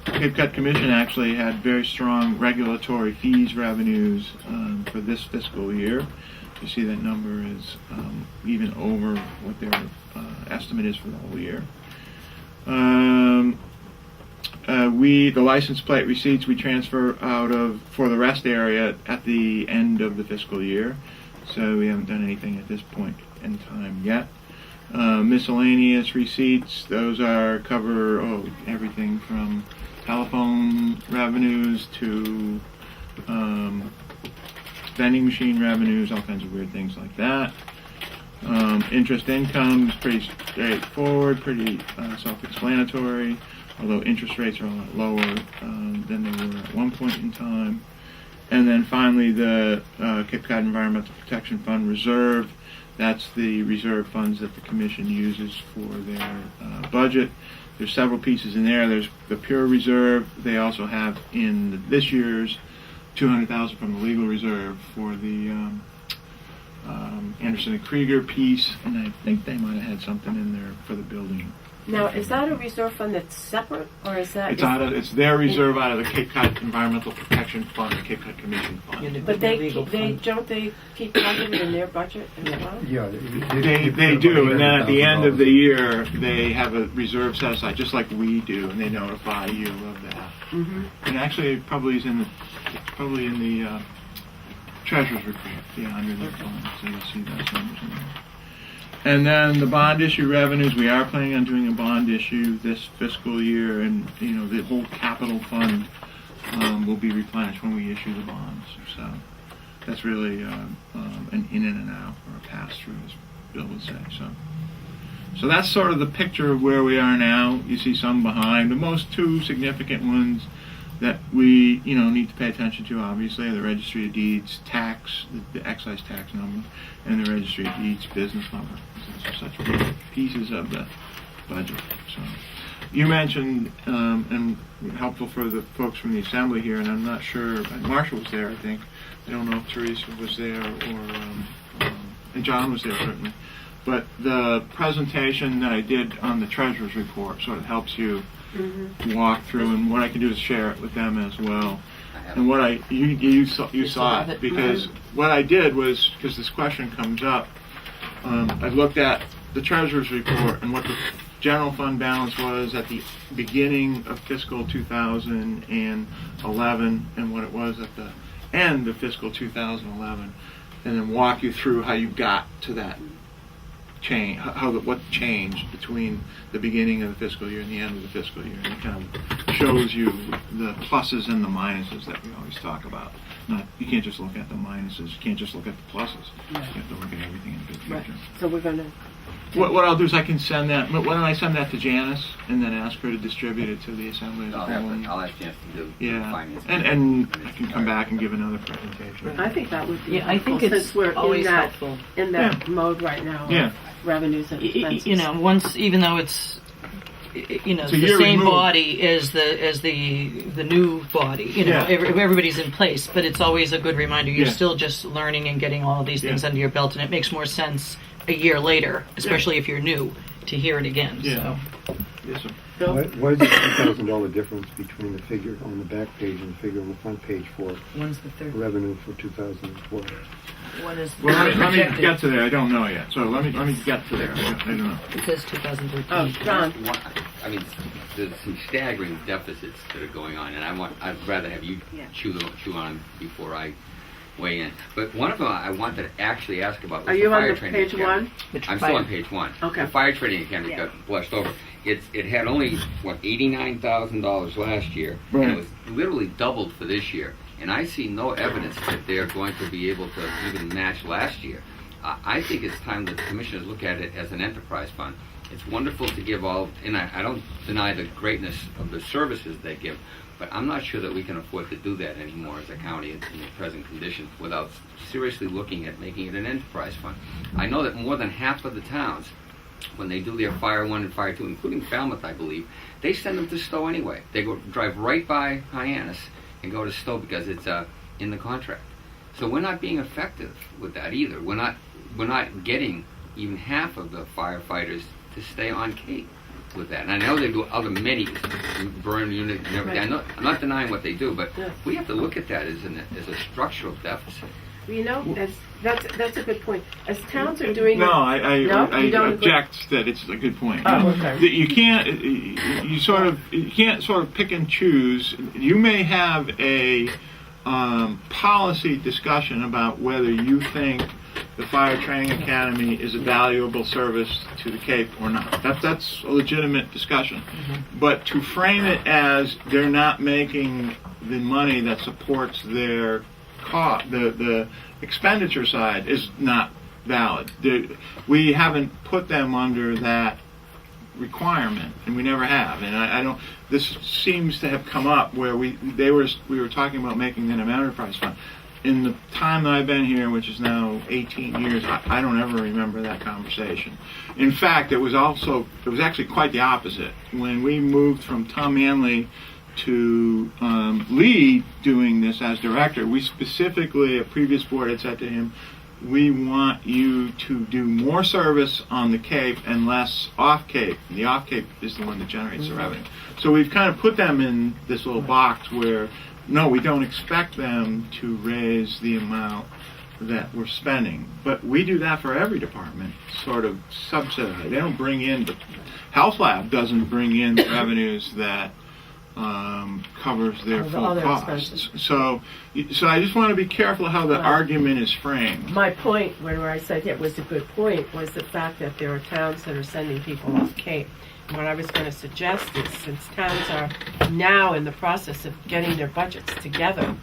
Cape Cod Commission actually had very strong regulatory fees revenues for this fiscal year. you see that number is even over what their estimate is for the whole year. The license plate receipts we transfer out of for the rest area at the end of the fiscal year, so we haven't done anything at this point in time yet. Miscellaneous receipts, those cover everything from telephone revenues to vending machine revenues, all kinds of weird things like that. Interest income is pretty straightforward, pretty self-explanatory, although interest rates are a lot lower than they were at one point in time. And then finally, the Cape Cod Environmental Protection Fund Reserve. That's the reserve funds that the Commission uses for their budget. There's several pieces in there. There's the pure reserve. They also have in this year's $200,000 from the legal reserve for the Anderson and Krieger piece, and I think they might have had something in there for the building. Now, is that a reserve fund that's separate, or is that? It's their reserve out of the Cape Cod Environmental Protection Fund, the Cape Cod Commission Fund. But they don't they keep track of it in their budget as well? Yeah, They do, and then at the end of the year, they have a reserve set aside, just like we do, and they notify you of that. Mm-hmm. And actually, it probably is in the Treasurer's report, under the fund, so you'll see those numbers in there. And then the bond issue revenues, we are planning on doing a bond issue this fiscal year, and the whole capital fund will be replenished when we issue the bonds. So that's really an in and an out, or a pass through, as Bill would say. So that's sort of the picture of where we are now. You see some behind. The most two significant ones that we need to pay attention to, obviously, are the Registry of Deeds tax, the excise tax number, and the Registry of Deeds business number. Those are such big pieces of the budget. So you mentioned, and helpful for the folks from the Assembly here, and I'm not sure, Marshall was there, I think. I don't know if Teresa was there, and John was there, certainly. But the presentation that I did on the Treasurer's report sort of helps you walk through, and what I can do is share it with them as well. And what you saw it, because what I did was, because this question comes up, I looked at the Treasurer's report and what the general fund balance was at the beginning of fiscal 2011 and what it was at the end of fiscal 2011, and then walk you through how you got to that change, what changed between the beginning of the fiscal year and the end of the fiscal year. And it kind of shows you the pluses and the minuses that we always talk about. You can't just look at the minuses. You can't just look at the pluses. You have to look at everything in the big picture. So we're going to. What I'll do is I can send that. Why don't I send that to Janice and then ask her to distribute it to the Assembly as a whole? I'll ask Janice to do finance. And I can come back and give another presentation. I think that would be. Yeah, I think helpful, it's since we're always in that, helpful. in that mode right now. Yeah. Revenues and expenses. Once, even though it's It's a the year same removed. body as the new body. Everybody's in place, but it's always a good reminder. You're Yeah. still just learning and getting all of these things Yeah. under your belt, and it makes more sense a year later, especially if you're new, to hear it again. Yeah. So. Yes, sir. Bill? What is the $2,000 difference between the figure on the back page and the figure on the front page for When's the third? revenue for 2012? What is Well, let me projected? get to there. I don't know yet. So let me get to there. I don't know. It says 2013. Oh, John. I mean, there's some staggering deficits that are going on, and I'd rather have you chew on them before I weigh in. But one of them I wanted to actually ask about was Are the you Fire on the Training page Academy. one? I'm still on page one. Okay. The Fire Training Academy got blushed over. It had only, $89,000 last year, and Right. it was literally doubled for this year. And I see no evidence that they're going to be able to even match last year. I think it's time that the commissioners look at it as an enterprise fund. It's wonderful to give all, and I don't deny the greatness of the services they give, but I'm not sure that we can afford to do that anymore as a county in the present conditions without seriously looking at making it an enterprise fund. I know that more than half of the towns, when they do their Fire 1 and Fire 2, including Falmouth, I believe, they send them to Stowe anyway. They drive right by Hyannis and go to Stowe because it's in the contract. So we're not being effective with that either. We're not getting even half of the firefighters to stay on Cape with that. And I know they do other many burn unit and everything. Right. I'm not denying what they do, but Yeah. we have to look at that as a structural deficit. You know, that's a good point. As towns are doing No, it, No? I You don't agree? object that it's a good point. Oh, okay. That you can't sort of pick and choose. You may have a policy discussion about whether you think the Fire Training Academy is a valuable service to the Cape or not. That's a legitimate discussion. But to frame it as they're not making the money that supports their cost, the expenditure side is not valid. We haven't put them under that requirement, and we never have. And I don't. This seems to have come up where we were talking about making an enterprise fund. In the time that I've been here, which is now 18 years, I don't ever remember that conversation. In fact, it was actually quite the opposite. When we moved from Tom Manley to Lee doing this as director, we specifically, a previous board had said to him, we want you to do more service on the Cape and less off Cape. And the off Cape is the one that generates the revenue. So we've kind of put them in this little box where, no, we don't expect them to raise the amount that we're spending. But we do that for every department, sort of subsidized. They don't bring in, the Health Lab doesn't bring in the revenues that covers their The full other costs. expenses. So I just want to be careful how the argument is framed. My point, where I said it was a good point, was the fact that there are towns that are sending people off Cape. And what I was going to suggest is, since towns are now in the process of getting their budgets together,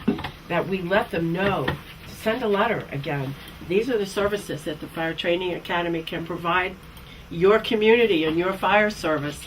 that we let them know, send a letter again. These are the services that the Fire Training Academy can provide your community and your fire service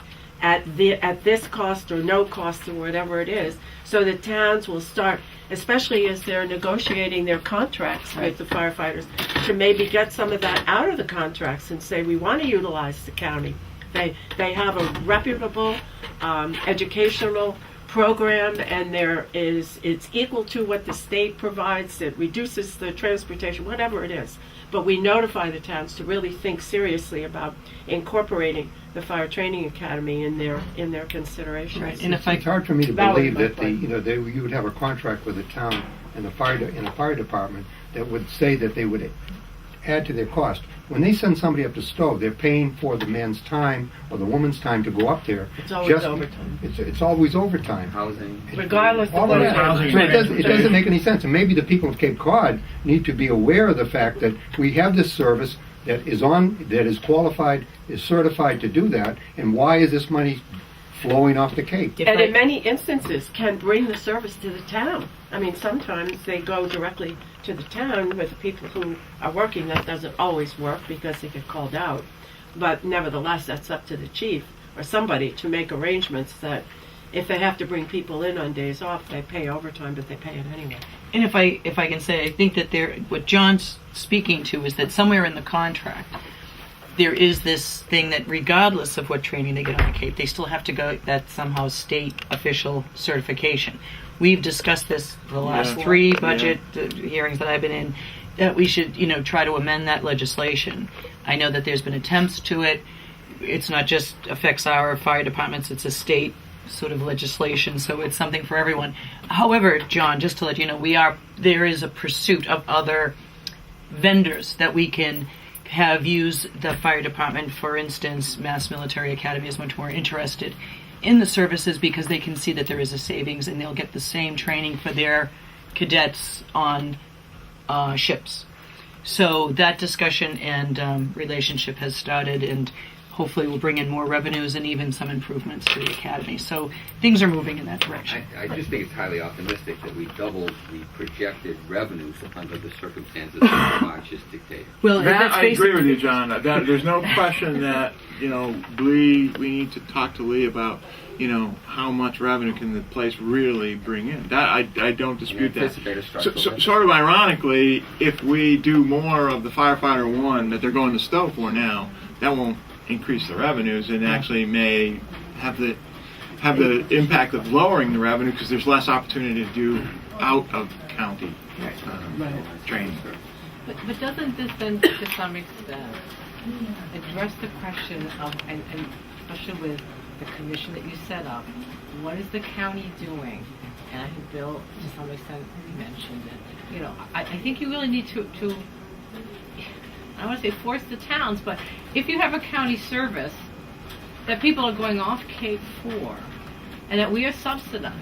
at this cost or no cost or whatever it is, so the towns will start, especially as they're negotiating their contracts with the firefighters, to maybe get some of that out of the contracts and say, we want to utilize the county. They have a reputable educational program, and it's equal to what the state provides. It reduces the transportation, whatever it is. But we notify the towns to really think seriously about incorporating the Fire Training Academy in their considerations. Right. And if It's hard for me to That was believe my that point. you would have a contract with the town and the fire department that would say that they would add to their cost. When they send somebody up to Stowe, they're paying for the man's time or the woman's time to go up there. It's always overtime. It's always overtime. Housing. Regardless All of of what that. housing, So it doesn't make any sense. And maybe the people of Cape Cod need to be aware of the fact that we have this service that is qualified, is certified to do that, and why is this money flowing off the Cape? And in many instances can bring the service to the town. I mean, sometimes they go directly to the town with the people who are working. That doesn't always work because they get called out. But nevertheless, that's up to the chief or somebody to make arrangements that if they have to bring people in on days off, they pay overtime, but they pay it anyway. And if I can say, I think that what John's speaking to is that somewhere in the contract, there is this thing that regardless of what training they get on the Cape, they still have to go that somehow state official certification. We've discussed this for the last Yeah. 3 budget hearings that I've been in, that we should, try to amend that legislation. I know that there's been attempts to it. It's not just affects our fire departments, it's a state sort of legislation, so it's something for everyone. However, John, just to let you know, there is a pursuit of other vendors that we can have use the fire department. For instance, Mass Military Academy is much more interested in the services because they can see that there is a savings and they'll get the same training for their cadets on ships. So that discussion and relationship has started, and hopefully will bring in more revenues and even some improvements to the academy. So things are moving in that direction. I just think it's highly optimistic that we doubled the projected revenues under the circumstances that March is dictated. Well, That, let's I face agree it, with you, John. There's no question that, Lee, we need to talk to Lee about, how much revenue can the place really bring in. That I don't dispute that. Anticipate a structural deficit. Sort of ironically, if we do more of the Firefighter 1 that they're going to Stowe for now, that won't increase the revenues and actually may have the impact of lowering the revenue because there's less opportunity to do out of county training. But doesn't this then, to some extent, address the question of, and especially with the commission that you set up, what is the county doing? And I think Bill, to some extent, mentioned it. You know, I think you really need to, I don't want to say force the towns, but if you have a county service that people are going off Cape for, and that we are subsidizing,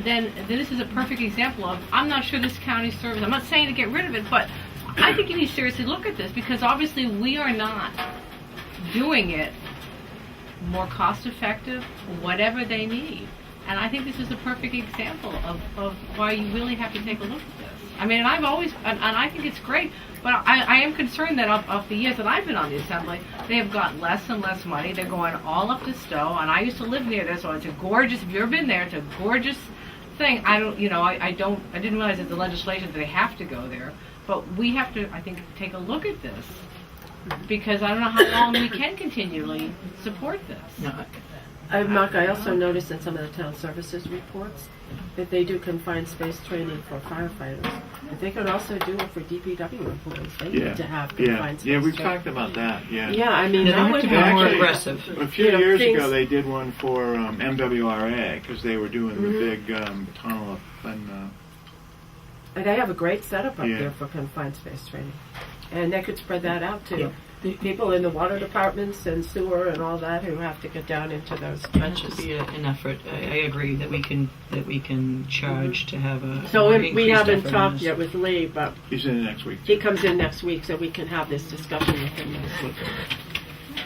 then this is a perfect example of, I'm not sure this county service, I'm not saying to get rid of it, but I think you need to seriously look at this, because obviously we are not doing it more cost effective, whatever they need. And I think this is a perfect example of why you really have to take a look at this. I mean, and I've always, and I think it's great, but I am concerned that of the years that I've been on the Assembly, they have got less and less money. They're going all up to Stowe, and I used to live near there, so it's a gorgeous, if you've ever been there, it's a gorgeous thing. I didn't realize that the legislation that they have to go there, but we have to, I think, take a look at this, because I don't know how long we can continually support this. No, Mark, I also noticed in some of the town services reports that they do confined space training for firefighters. But they could also do it for DPW employees. They Yeah. need to have Yeah, confined space yeah, we've training. talked about that, yeah. Yeah, I mean, they that have would to be be more Actually, aggressive. A few You know, years things- ago, they did one for MWRA, because they were doing the big tunnel up and And they have a great setup up Yeah. there for confined space training. And they could spread that out to Yeah. people in the water departments and sewer and all that who have to get down into those That trenches. should be an effort. I agree that we can charge to have a So more we increased haven't effort on talked this. yet with Lee, but he's in next week. he comes in next week, so we can have this discussion with him next week.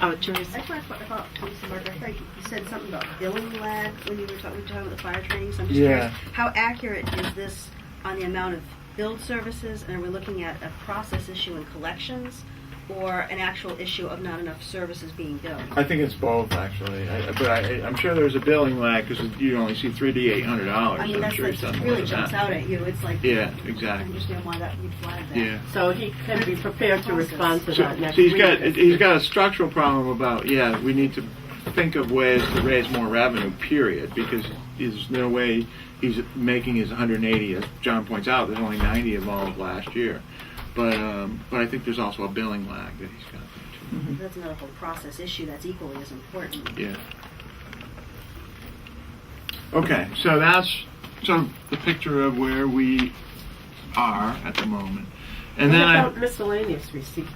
Oh, Joyce. I just want to follow up, Lisa Margaret. I thought you said something about billing lag when you were talking about the fire training. So I'm just Yeah. curious, how accurate is this on the amount of billed services? And are we looking at a process issue in collections, or an actual issue of not enough services being billed? I think it's both, actually. I'm sure there's a billing lag, because you only see $3,800. I mean, I'm that's sure he's done more really than jumps that. out at you. It's like, Yeah, I exactly. understand why that you'd flag that. Yeah. So he can be prepared to respond to So, that next so week. he's got a structural problem about, we need to think of ways to raise more revenue, period, because there's no way he's making his 180, as John points out, there's only 90 of all of last year. But I think there's also a billing lag that he's got there too. That's another whole process issue that's equally as important. Yeah. Okay, so that's sort of the picture of where we are at the moment. And What then about miscellaneous receipts?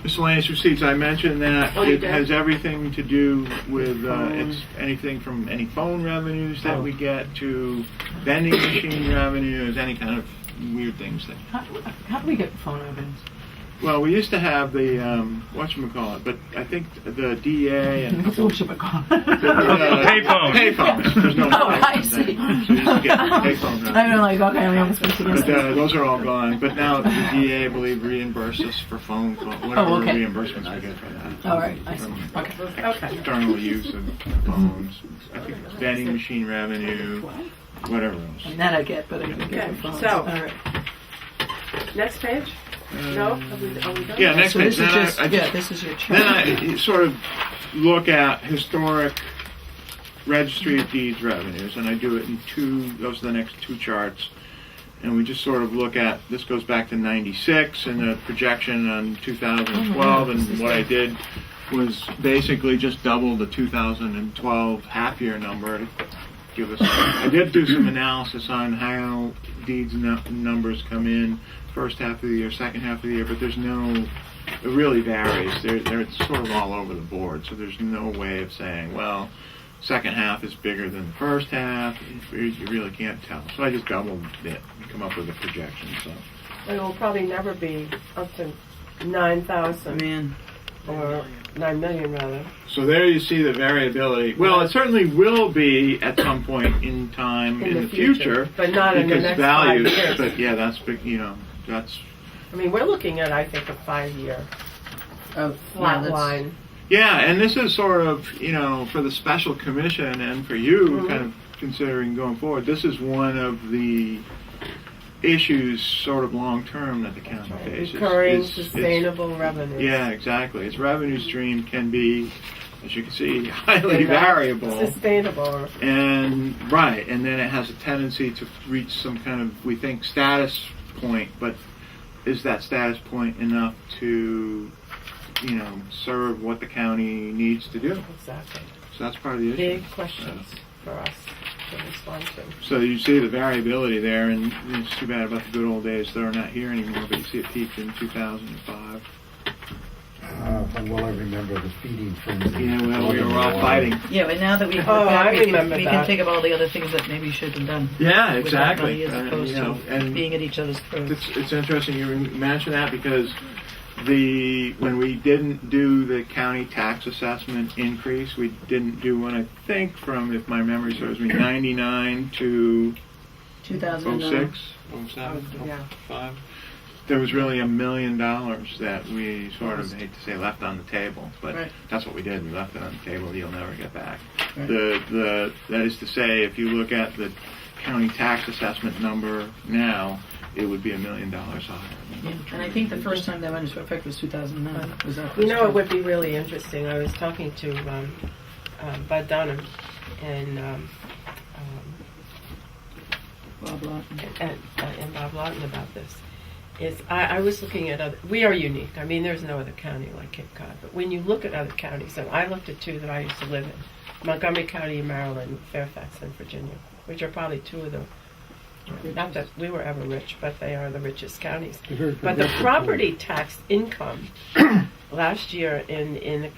miscellaneous receipts, I mentioned that Oh, you it did? has everything to do with, it's anything from any phone revenues that we get to vending machine revenues, any kind of weird things that. How do we get phone revenues? Well, we used to have the, whatchamacallit, but I think the DA and. What's whatchamacallit? Payphone. Payphones. There's no Oh, I payphones see. then. So you just get payphone revenues. I'm like, okay, we haven't spoken But together. those are all gone. But now the DA, I believe, reimburses for phone call, whatever Oh, okay. reimbursements we get for that. All right, I see. From Okay. Okay. external use of phones. I think it's vending machine revenue, whatever else. And that I get, but I didn't get Okay, the phones. so- All right. Next page? No? Are we done? Yeah, next So page. this is Then just, I yeah, this is your chart. then I sort of look at historic registry of deeds revenues, and I do it in those are the next two charts. And we just sort of look at, this goes back to 96 and the projection on 2012, and what I did was basically just double the 2012 half-year number to give us, I did do some analysis on how deeds numbers come in first half of the year, second half of the year, but there's no, it really varies. They're sort of all over the board, so there's no way of saying, well, second half is bigger than the first half. You really can't tell. So I just doubled it and come up with a projection. So It will probably never be up to 9,000 Man, or 9 million rather. So there you see the variability. Well, it certainly will be at some point in time in the future, But not in the because next values. 5 years. But yeah, that's big. That's I mean, we're looking at, I think, a 5-year oh, flat line. yeah. And this is sort of for the special commission and for you, Mhm. kind of considering going forward. This is one of the issues, sort of long term, that the county faces. Recurring, It's- sustainable revenues. Yeah, exactly. Its revenue stream can be, as you can see, highly They're not variable. Sustainable. And then it has a tendency to reach some kind of, we think, status point. But is that status point enough to, serve what the county needs to do? Exactly. So that's part of the issue. Big questions for us. to respond to. So you see the variability there, and it's too bad about the good old days. They're not here anymore, but you see it peaked in 2005. How well I remember the feeding frenzy. Yeah, well, we were all fighting. Yeah, but now that we Oh, I remember we that. can think of all the other things that maybe should have been done. Yeah, with that money exactly. as opposed You know, to and being at each other's throats. it's interesting you mention that because when we didn't do the county tax assessment increase, we didn't do one, I think, from, if my memory serves me, 99 to 2009. 06, 07, Yeah. 05. There was really $1 million that we sort of, hate to say, left on the table, but Right. that's what we did. We left it on the table. You'll never get back. Right. That is to say, if you look at the county tax assessment number now, it would be $1 million higher. Yeah. And I think the first time that went into effect was 2009. Was that You know, it would be really interesting. I was talking to Bud Dunham and Bob Lawton. and Bob Lawton about this. I was looking at other. We are unique. I mean, there's no other county like Cape Cod. But when you look at other counties, and I looked at two that I used to live in: Montgomery County in Maryland, Fairfax in Virginia, which are probably two of the. Not that we were ever rich, but they are the richest counties. But the property tax income last year in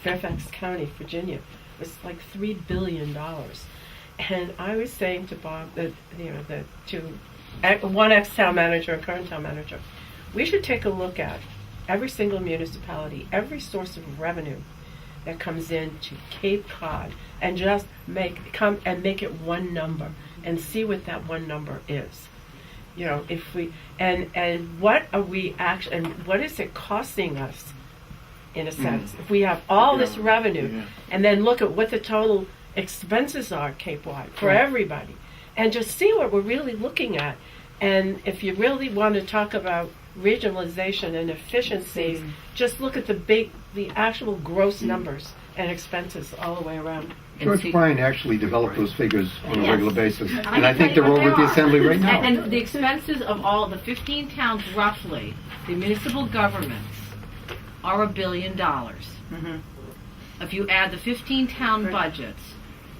Fairfax County, Virginia, was like $3 billion. And I was saying to Bob that one ex-town manager and current town manager, we should take a look at every single municipality, every source of revenue that comes into Cape Cod, and just make it one number and see what that one number is. You know, if we and what are we actually, and what is it costing us, in a sense, if we have all this revenue, and then look at what the total expenses are Cape-wide for everybody, and just see what we're really looking at. And if you really want to talk about regionalization and efficiencies, just look at the actual gross numbers and expenses all the way around. George Bryan actually developed those figures on a Yes. regular basis, I and I can think tell they're you what over at they the are. Assembly right now. And the expenses of all the 15 towns, roughly, the municipal governments, are $1 billion. If you add the 15 town budgets,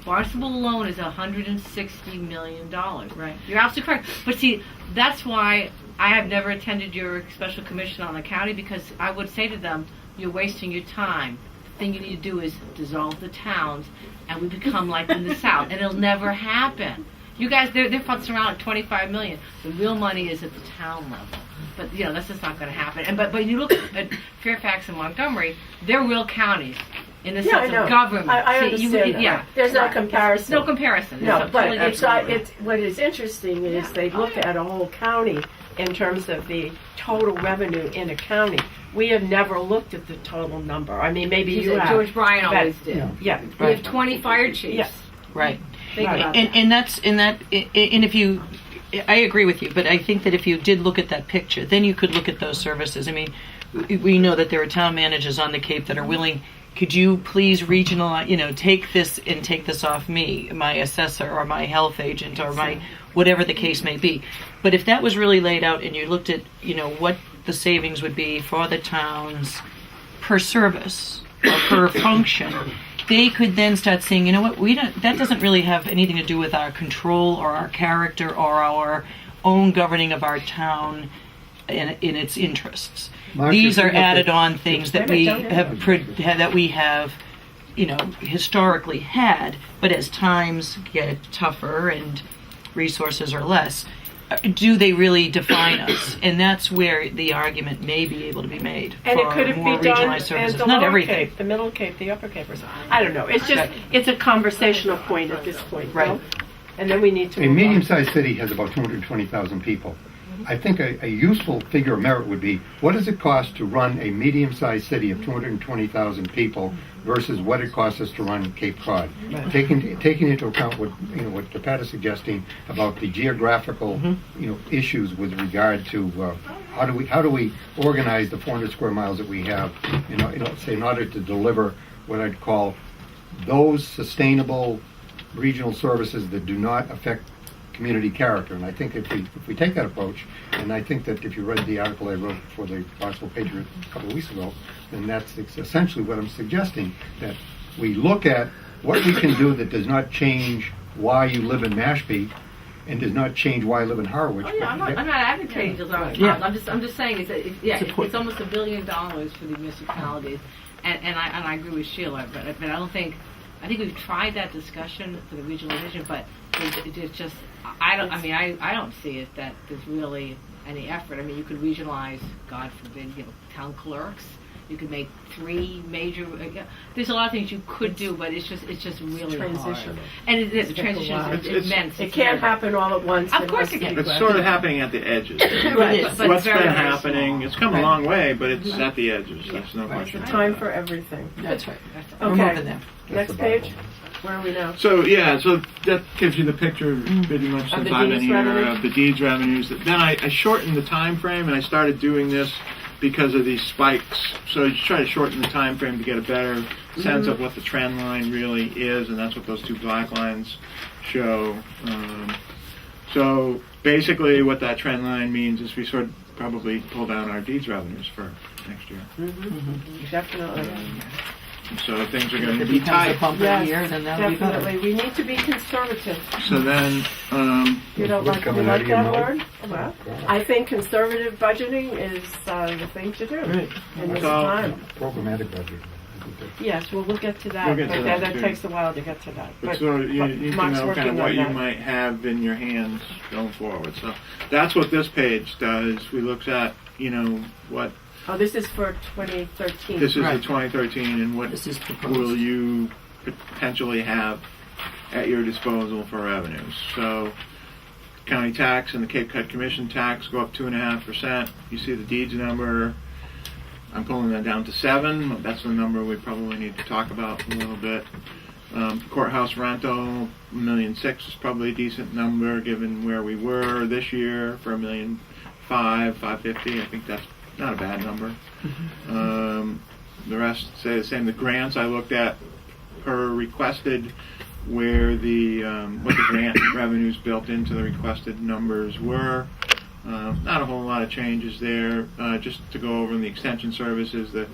Barnstable alone is $160 million. Right. You're absolutely correct. But see, that's why I have never attended your special commission on the county, because I would say to them, you're wasting your time. The thing you need to do is dissolve the towns, and we become like in the South, and it'll never happen. You guys, they're futzing around at $25 million. The real money is at the town level. But that's just not going to happen. And but you look at Fairfax and Montgomery, they're real counties in the sense of government. I See, understand that. Yeah, There's no right. comparison. No comparison. No, It's but totally it's different. what is interesting is they look at a whole county in terms of the total revenue in a county. We have never looked at the total number. I mean, maybe you have. George Bryan but- always did. Yeah, We have 20 fire chiefs. Yeah. Right. Think Right. about And if you, I agree with you, but I think that if you did look at that picture, then you could look at those services. I mean, we know that there are town managers on the Cape that are willing. Could you please regionalize, take this off me, my assessor or my health agent or my whatever the case may be. But if that was really laid out and you looked at, what the savings would be for the towns per service or per function, they could then start saying, you know what, that doesn't really have anything to do with our control or our character or our own governing of our town in its interests. Mark, These if you are look at- added on things that we have historically had, but as times get tougher and resources are less, do they really define us? And that's where the argument may be able to be made And for it could more be done regionalized as services. the Not lower everything. Cape, the middle Cape, the upper Cape, or something. I don't know. It's just it's a conversational point at this point, Right. no? And then we need to A move on. medium-sized city has about 220,000 people. I think a useful figure of merit would be, what does it cost to run a medium-sized city of 220,000 people versus what it costs us to run Cape Cod? Taking into account what Pat is suggesting about the geographical issues with regard to how do we organize the 400 square miles that we have in order to deliver what I'd call those sustainable regional services that do not affect community character. And I think if we take that approach, and I think that if you read the article I wrote for the Barnstable Patriot a couple of weeks ago, then that's essentially what I'm suggesting, that we look at what we can do that does not change why you live in Mashpee and does not change why I live in Harwich. Oh, yeah, I'm not advocating to lower Yeah. costs. I'm just saying Support. it's almost $1 billion for the municipalities, and I agree with Sheila, but I don't think. I think we've tried that discussion for the regional division, but it's just I don't see it that there's really any effort. I mean, you could regionalize, God forbid, town clerks. You could make 3 major. There's a lot of things you could do, but it's just really Transition. hard. And it is. The Take a transition while. is immense. It It's can't never- happen all at once. Of course it can't. It's sort of happening at the edges. Right. But What's very, been very happening, small. it's come a long way, but it's at the edges. There's no It's question. a about time that. for everything. That's right. That's We're Okay. moving there. Next page. Where are we now? So that gives you the picture pretty much Of since the I've been deeds here revenues? of the deeds revenues. Then I shortened the time frame, and I started doing this because of these spikes. So you try to shorten the time frame to get a better sense of what the trend line really is, and that's what those 2 black lines show. So basically, what that trend line means is we sort of probably pull down our deeds revenues for next year. Definitely. So things are going If to it be becomes a tight. bumper Yes, year, then that'll be better. definitely. We need to be conservative. So then, You don't What's like, coming you out like of your that mouth? word? Well, I think conservative budgeting is the thing to do Right. in this So- time. Programmatic budget. Yes, well, we'll get to that. We'll get to but that, that too. takes a while to get to that. But so you but need to Mark's know kind working of what on you that. might have in your hands going forward. So that's what this page does. We looked at, what Oh, this is for 2013. this is Right. the 2013 and what This is proposed. will you potentially have at your disposal for revenues. So county tax and the Cape Cod Commission tax go up 2.5%. You see the deeds number. I'm pulling that down to 7. That's the number we probably need to talk about a little bit. Courthouse rental, $1,600,000 is probably a decent number given where we were this year for $1,550,000. I think that's not a bad number. The rest say the same. The grants I looked at per requested, where the what the grant revenues built into the requested numbers were. Not a whole lot of changes there. Just to go over in the extension services, the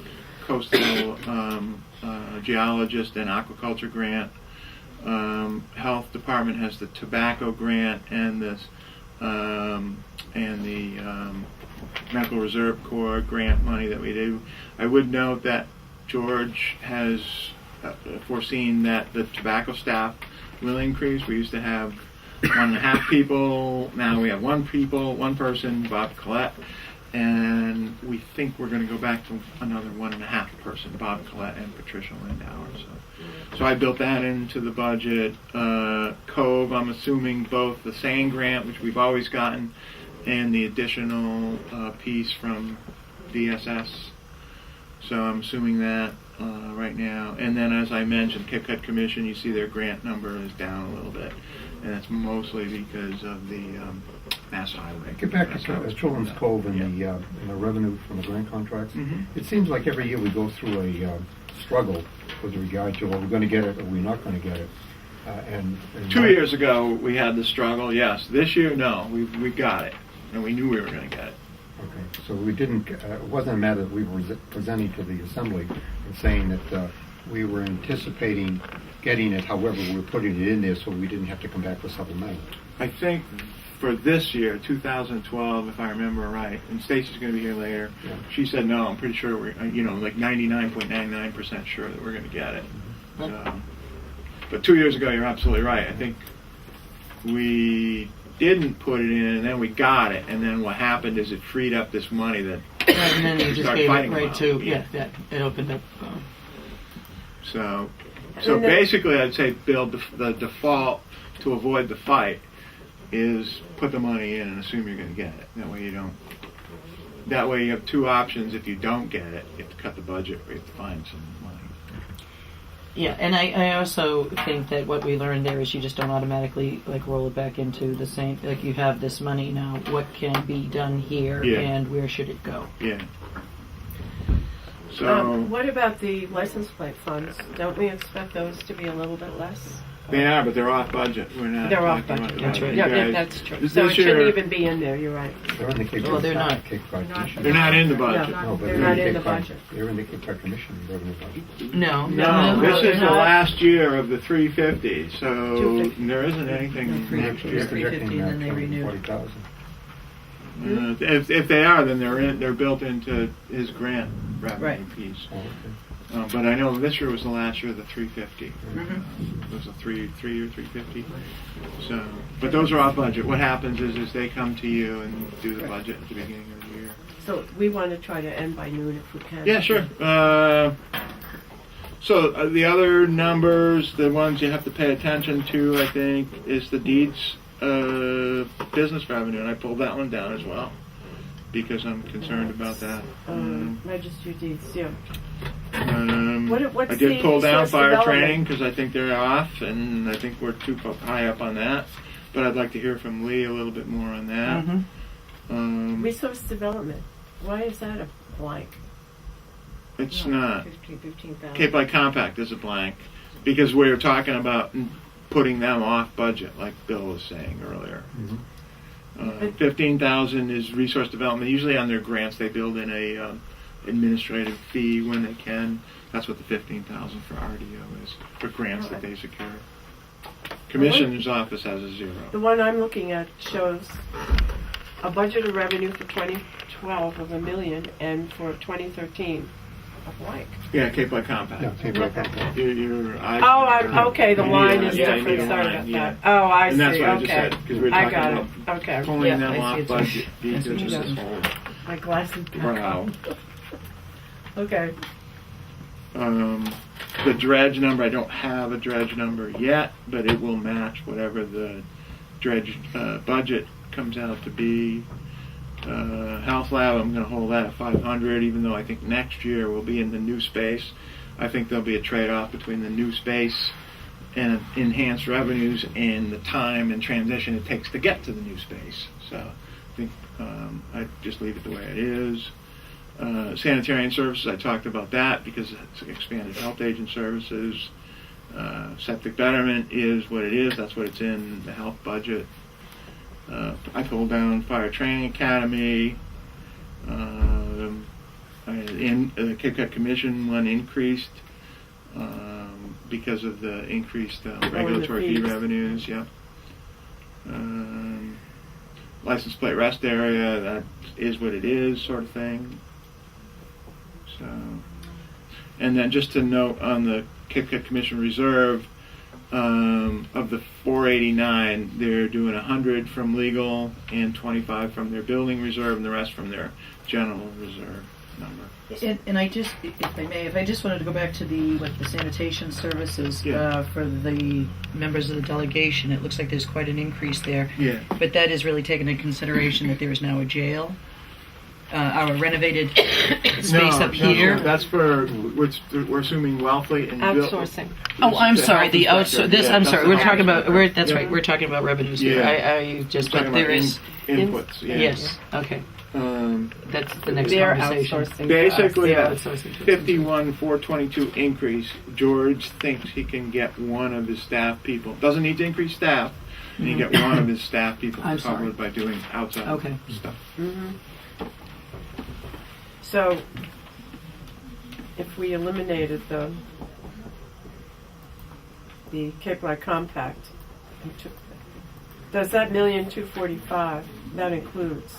coastal geologist and aquaculture grant. Health department has the tobacco grant and this and the medical reserve corps grant money that we do. I would note that George has foreseen that the tobacco staff will increase. We used to have 1.5 people. Now we have one person, Bob Collette, and we think we're going to go back to another 1.5 person, Bob Collette and Patricia Lindauer. So I built that into the budget. Cove, I'm assuming both the sand grant, which we've always gotten, and the additional piece from DSS. So I'm assuming that right now. And then, as I mentioned, Cape Cod Commission, you see their grant number is down a little bit. And that's mostly because of the Mass Highway. Get back to Children's Cove and the revenue from the grant contracts. It seems like every year we go through a struggle with regard to, are we going to get it or are we not going to get it? And 2 years ago, we had the struggle, yes. This year, no. We got it. And we knew we were going to get it. Okay, so we didn't, it wasn't a matter that we were presenting to the Assembly and saying that we were anticipating getting it, however, we were putting it in there so we didn't have to come back for supplemental. I think for this year, 2012, if I remember right, and Stacy's going to be here later, Yeah. she said no, I'm pretty sure we're, like 99.99% sure that we're going to get it. But 2 years ago, you're absolutely right. I think we didn't put it in, and then we got it, and then what happened is it freed up this money that And then you just started gave it fighting right about. to, it opened up. So And then- basically, I'd say, Bill, the default to avoid the fight is put the money in and assume you're going to get it. That way you don't. That way you have 2 options. If you don't get it, you have to cut the budget, or you have to find some money. Yeah, and I also think that what we learned there is you just don't automatically roll it back into the same, you have this money now, what can be done here Yeah. and where should it go? Yeah. So What about the license plate funds? Don't we expect those to be a little bit less? They are, but they're off budget. We're not. They're off talking budget. about That's right. you Yeah, guys- that's true. This So it shouldn't year, even be in there, you're right. They're in the Cape Oh, Cod. they're not. Cape Cod Commission. They're not in the budget. No. No, but They're in not the in the Cape Cod- budget. They're in the Cape Cod Commission revenue budget. No. No, this they're is the not. last year of the 350, so 250. there isn't anything next They're year. 350 and then they renewed. 40,000. If they are, then they're built into his grant revenue Right. piece. Oh, okay. But I know this year was the last year of the 350. Mhm. It was a three-year 350. So, but those are off budget. What happens is they come to you and do the budget at the beginning of the year. So we want to try to end by noon if we can. Yeah, sure. So the other numbers, the ones you have to pay attention to, I think, is the deeds business revenue, and I pulled that one down as well because I'm concerned about that. Register deeds, yeah. What's I did the pull down resource fire development? training because I think they're off, and I think we're too high up on that. But I'd like to hear from Lee a little bit more on that. Mhm. Resource development, why is that a blank? It's not. 15,000. Cape Light Compact is a blank because we're talking about putting them off budget, like Bill was saying earlier. Mhm. 15,000 is resource development. Usually on their grants, they build in a administrative fee when they can. That's what the 15,000 for RDO is for grants that they secure. Commissioner's office has a 0. The one I'm looking at shows a budget of revenue for 2012 of $1 million and for 2013 a blank. Yeah, Cape Light Compact. Yeah, Cape Cod Compact. Your eyes- Oh, okay, the You need line a- is yeah, you different, need a sorry line, about yeah. that. Oh, I see, And that's what I just okay. said, because we're I talking got about it, okay. pulling Yeah, them I see off it. budget because That's what of you this got. whole My glasses back row. on. Okay. The dredge number, I don't have a dredge number yet, but it will match whatever the dredge budget comes out to be. Health lab, I'm going to hold that at 500, even though I think next year we'll be in the new space. I think there'll be a trade-off between the new space and enhanced revenues and the time and transition it takes to get to the new space. So I think I'd just leave it the way it is. Sanitarian services, I talked about that because it's expanded health agent services. Septic betterment is what it is. That's what it's in the health budget. I pulled down Fire Training Academy. The Cape Cod Commission one increased because of the increased regulatory fee fees. revenues. Yep. License plate rest area, that is what it is, sort of thing. So, and then just to note on the Cape Cod Commission Reserve, of the 489, they're doing 100 from legal and 25 from their building reserve, and the rest from their general reserve number. And I just, if I may, if I just wanted to go back to the sanitation services Yeah. for the members of the delegation, it looks like there's quite an increase there. Yeah. But that is really taken into consideration that there is now a jail, our renovated space up here. That's for we're assuming Wellfleet and Outsourcing. Oh, I'm The sorry. health The inspector. outsource. This, Yeah, I'm that's sorry. the We're health talking about. inspector. That's Yeah. right. We're talking about revenues here. Yeah. I just. Talking But there about is. inputs. Yeah. Yes. Okay. That's the next They're conversation. outsourcing. Basically, to a us, yeah. outsourcing to us. 51,422 increase. George thinks he can get one of his staff people. Doesn't need to increase staff. And you get one of his staff people I'm sorry. covered by doing outside Okay. stuff. So, if we eliminated the Cape Light Compact, and took, does that $1,245,000, that includes?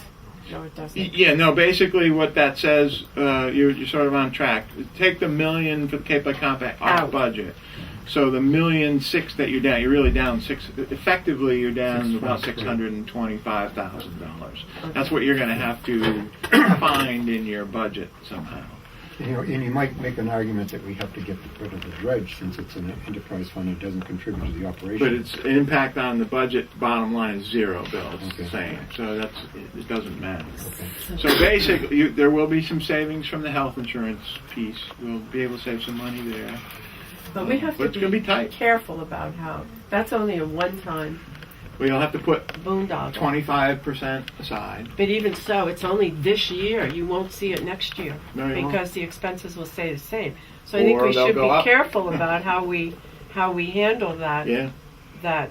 No, it doesn't. Yeah, no, basically what that says, you're sort of on track. Take the $1 million for the Cape Light Compact off Out. budget. So the $1.6 million that you're down, you're really down effectively you're down about $625,000. That's what you're going to have to find in your budget somehow. And you might make an argument that we have to get rid of the dredge since it's an enterprise fund and it doesn't contribute to the operation. But its impact on the budget bottom line is 0, Bill. It's the Okay. same. So it doesn't matter. Okay. So basically, there will be some savings from the health insurance piece. We'll be able to save some money there. But we have But it's to gonna be tight. careful about how, that's only a one-time We'll have to put boondoggle. 25% aside. But even so, it's only this year. You won't see it next year No, you won't. because the expenses will stay the same. So I think Or we they'll should go be up. careful about how we how we handle that, Yeah. that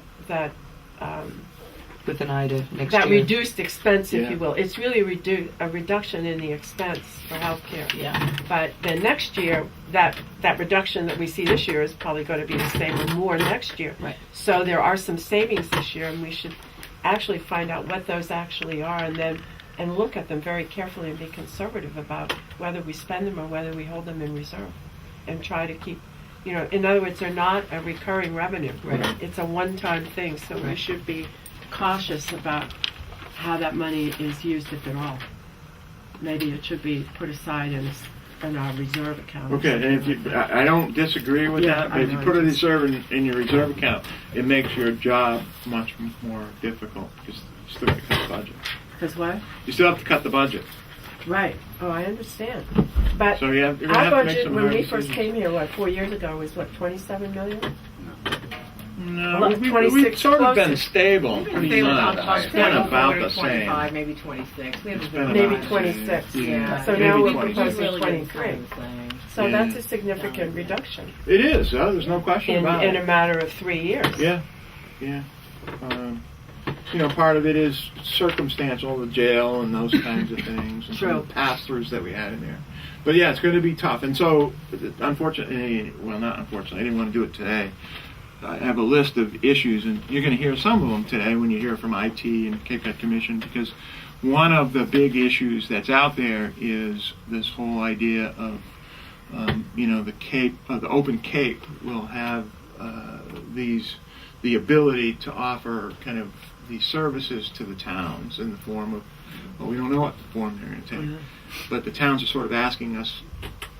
With an eye to next that year. reduced expense, if Yeah. you will. It's really a reduction in the expense for healthcare. Yeah. But then next year, that reduction that we see this year is probably going to be the same or more next year. Right. So there are some savings this year, and we should actually find out what those actually are, and look at them very carefully and be conservative about whether we spend them or whether we hold them in reserve, and try to keep. In other words, they're not a recurring revenue. Right. It's a one-time thing, so we should be cautious about how that money is used, if at all. Maybe it should be put aside in our reserve account. Okay, and if you, I don't disagree with Yeah, that, but I if you know. put a reserve in your reserve account, it makes your job much more difficult, because you still have to cut the budget. Because what? You still have to cut the budget. Right. Oh, I understand. But So you're going to our have to make budget, some when hard we first decisions. came here, 4 years ago, was what, 27 million? No, Well, we've 26 sort of been closest. stable, pretty much. It's been about the 25, same. maybe 26. We haven't It's been been Maybe about the 26. same. Yeah. So maybe now we're 26. proposing 23. So Yeah. that's a significant reduction It is, there's no question about in it. a matter of 3 years. Yeah. Part of it is circumstantial, the jail and those kinds of things, and some of the pass-throughs that we had in there. But yeah, it's going to be tough. And so, unfortunately, well, not unfortunately, I didn't want to do it today. I have a list of issues, and you're going to hear some of them today when you hear from IT and Cape Cod Commission, because one of the big issues that's out there is this whole idea of, the Cape, the Open Cape will have the ability to offer kind of these services to the towns in the form of, well, we don't know what form they're going to take, but the towns are sort of asking us,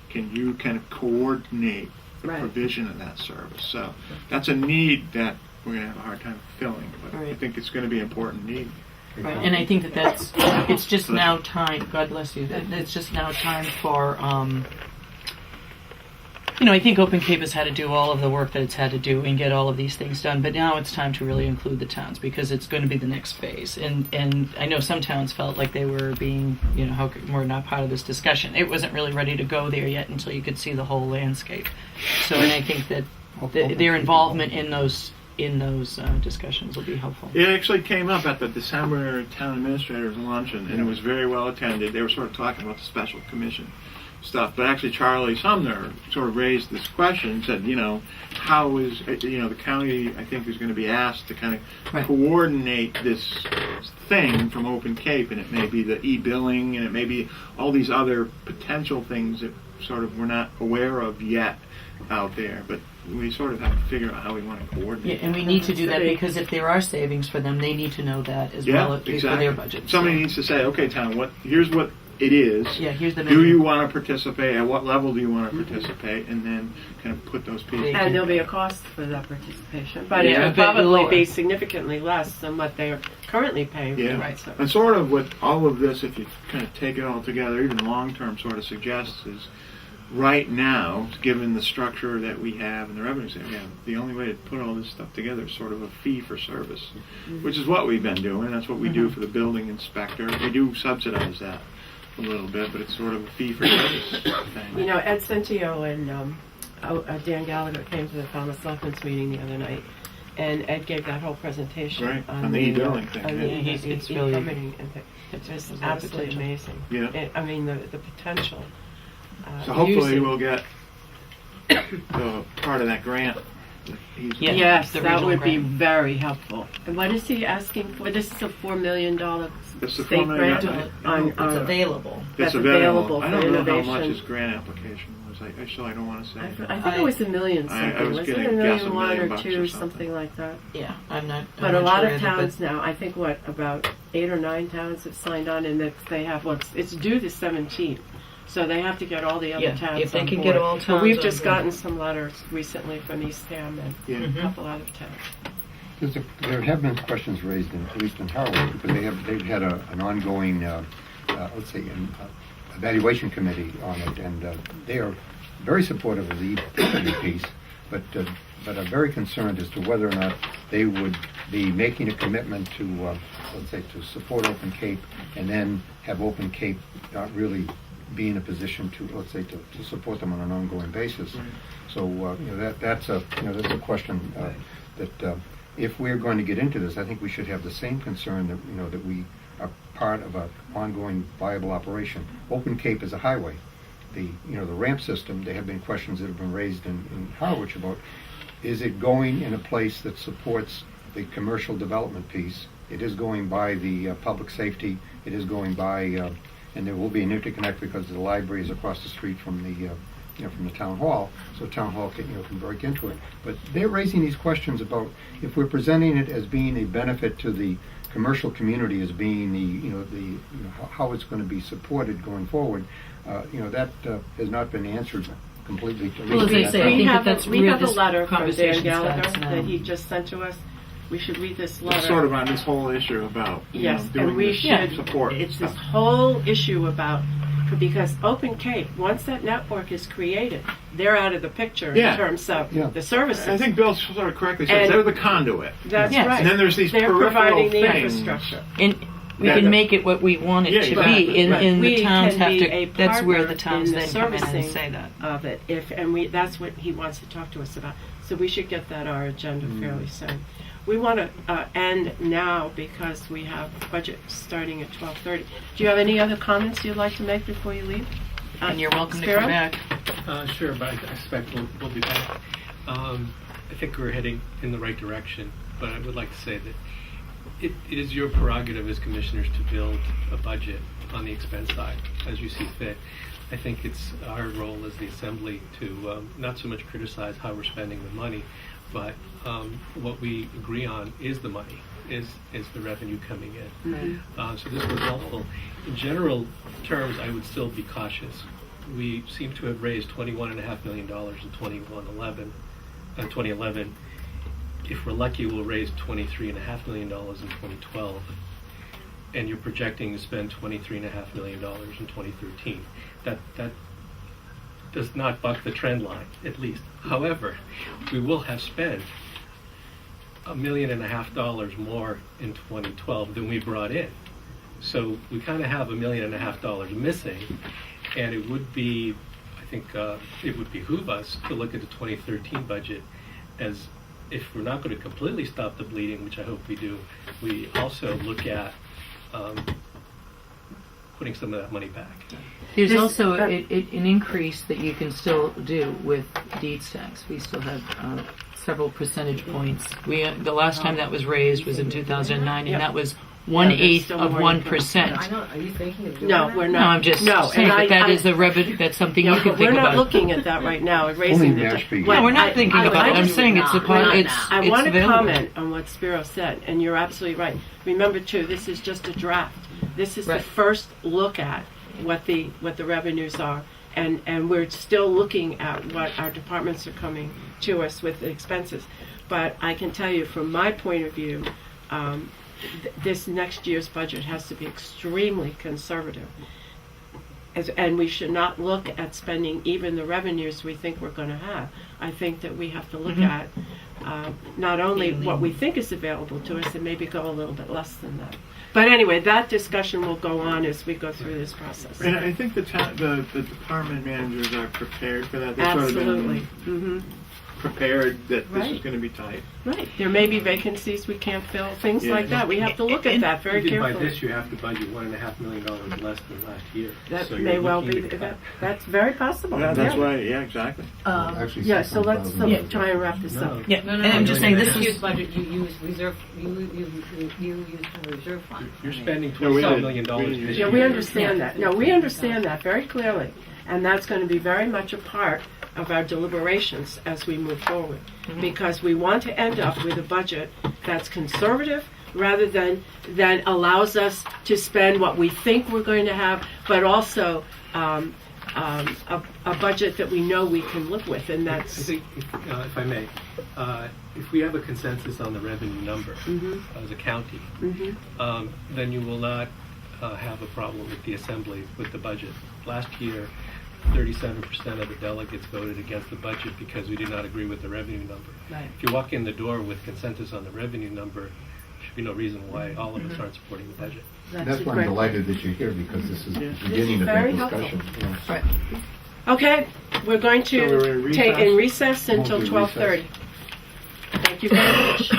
can you kind of coordinate the Right. provision of that service? So that's a need that we're going to have a hard time filling, but I Right. think it's going to be an important need. Right. And I think it's just now time, God bless you, it's just now time for, I think Open Cape has had to do all of the work that it's had to do and get all of these things done, but now it's time to really include the towns, because it's going to be the next phase. And I know some towns felt like they were being, we're not part of this discussion. It wasn't really ready to go there yet until you could see the whole landscape. So, and I think that their involvement in those discussions will be helpful. It actually came up at the December Town Administrators Luncheon, and it was very well attended. They were sort of talking about the special commission stuff, but actually Charlie Sumner sort of raised this question, said, how is, the county, I think, is going to be asked to kind of Right. coordinate this thing from Open Cape, and it may be the e-billing, and it may be all these other potential things that sort of we're not aware of yet out there, but we sort of have to figure out how we want to Yeah, coordinate. and we need to do that Right. because if there are savings for them, they need to know that as Yeah, well for exactly. their budget. Somebody needs to say, okay, town, here's what it is. Yeah, here's the Do menu. you want to participate? At what level do you want to participate? And then kind of put those pieces. And there'll be a cost for that participation, but Yeah, it will a bit probably lower. be significantly less than what they're currently paying. Yeah. Right. So. And sort of what all of this, if you kind of take it all together, even long-term sort of suggests is, right now, given the structure that we have and the revenues that we have, the only way to put all this stuff together is sort of a fee for service, which is what we've been doing. That's what we do for the building inspector. We do subsidize that a little bit, but it's sort of a fee for service thing. Ed Centio and Dan Gallagher came to the Falmouth Selectmen's meeting the other night, and Ed gave that whole presentation Right, on the e-billing thing, on yeah. the It's really- e-permitting, and it's just There's a lot of absolutely potential. amazing. Yeah. I mean, the potential. So hopefully using- we'll get part of that grant. that he's- Yeah. Yes, the that regional would be grant. very helpful. And what is he asking for? This is a $4 million It's the state $4 million. grant I don't know. It's available. That's It's available. available I for don't know how innovation. much his grant application was. I don't want to say. I think it was $1 million I something. was Was it gonna $1 guess million $1 one million or bucks two, or something something. like that? Yeah, I'm not. But I'm a not lot sure of either, towns now, I think about 8 or 9 towns have signed on, and they have, it's due the 17th. So they have to get all the other Yeah, towns if they on can board. get all But towns we've on just board. gotten some letters recently from Eastham and Yeah. a couple other towns. There have been questions raised, at least in Harwich, because they've had an ongoing, let's say, evaluation committee on it, and they are very supportive of the e piece, but are very concerned as to whether or not they would be making a commitment to, let's say, to support Open Cape, and then have Open Cape not really be in a position to, let's say, to support them on an ongoing basis. Right. So, that's a question that if we're going to get into this, I think we should have the same concern that, that we are part of an ongoing viable operation. Open Cape is a highway. The ramp system, there have been questions that have been raised in Harwich about, is it going in a place that supports the commercial development piece? It is going by the public safety. It is going by, and there will be an interconnect because the library is across the street from the from the town hall, so town hall can break into it. But they're raising these questions about if we're presenting it as being a benefit to the commercial community, as being how it's going to be supported going forward. That has not been answered completely. Well, as I say, I think that's we where have a this letter from Dan conversation Gallagher starts now. that he just sent to us. We should read this letter. It's sort of on this whole issue about Yes, doing and we this should support. It's this whole issue about, because Open Cape, once that network is created, they're out of the picture Yeah. in terms of Yeah. the services. I think Bill sort of correctly said And- they're the conduit. That's Yes. right. And then there's these they're peripheral providing the things. infrastructure. And we Yeah, can the- make it what we want it Yeah, to exactly, be, right. and We the towns can have be to. a That's where partner the towns in the then come in and servicing say that. of it, that's what he wants to talk to us about. So we should get that on our agenda fairly soon. We want to end now because we have budget starting at 12:30. Do you have any other comments you'd like to make before you leave? And you're welcome to Spiro? come back. Sure, but I suspect we'll be back. I think we're heading in the right direction, but I would like to say that it is your prerogative as commissioners to build a budget on the expense side as you see fit. I think it's our role as the assembly to not so much criticize how we're spending the money, but what we agree on is the money, is the revenue coming in. So this was helpful. In general terms, I would still be cautious. We seem to have raised $21.5 million in 2011. If we're lucky, we'll raise $23.5 million in 2012. And you're projecting to spend $23.5 million in 2013. That does not buck the trend line, at least. However, we will have spent $1.5 million more in 2012 than we brought in. So we kind of have $1.5 million missing, and it would be, I think, it would behoove us to look at the 2013 budget as, if we're not going to completely stop the bleeding, which I hope we do, we also look at putting some of that money back. There's This- also an increase that you can still do with deeds tax. We still have several percentage points. The last time that was raised was in 2009, Yep. and that was there's 1/8 still of more to 1%. I know. Are you thinking of doing No, that? we're No, not. I'm just no, saying and that that I- is a revenue. That's something No, you can but think we're not about. looking at that right now. Raising Only the Mashpee. No, we're not thinking about it. I'm would saying it's a not. part. We're not It's now. I it's want to available. comment on what Spiro said, and you're absolutely right. Remember, too, this is just a draft. This is Right. the first look at what the revenues are, and we're still looking at what our departments are coming to us with the expenses. But I can tell you, from my point of view, this next year's budget has to be extremely conservative. And we should not look at spending even the revenues we think we're going to have. I think that we have to look at not only what we think is available to us and maybe go a little bit less than that. But anyway, that discussion will go on as we go through this process. And I think the department managers are prepared for that. They've Absolutely. sort of been Hmm. prepared that this is Right. going to be tight. Right. There may be vacancies we can't fill, things Yeah. like that. We have to look at that very Even by carefully. this, you have to budget $1.5 million less than last year. That So you're may well looking be, to cut. that's very possible. Yeah, that's Yeah. why. Yeah, exactly. Actually, Yeah, so let's 600,000. try and wrap this up. No. Yeah, No, and I'm just saying this Next year's is. budget, you use reserve. You use from the reserve fund. You're spending No, we $25 didn't. million We didn't this use Yeah, year. we understand that. No, we understand that very clearly. And that's going to be very much a part of our deliberations as we move forward. Because we want to end up with a budget that's conservative rather than that allows us to spend what we think we're going to have, but also a budget that we know we can live with. And I that's, think, if I may, if we have a consensus on the revenue number as a county, then you will not have a problem with the assembly with the budget. Last year, 37% of the delegates voted against the budget because we did not agree with the revenue number. Right. If you walk in the door with consensus on the revenue number, should be no reason why all of us aren't supporting the budget. That's why I'm great. delighted that you're here, because this is the This beginning is of that very discussion. helpful. Yeah. Okay, we're going So we're to in take in recess? recess until Move to 12:30. Thank you very much.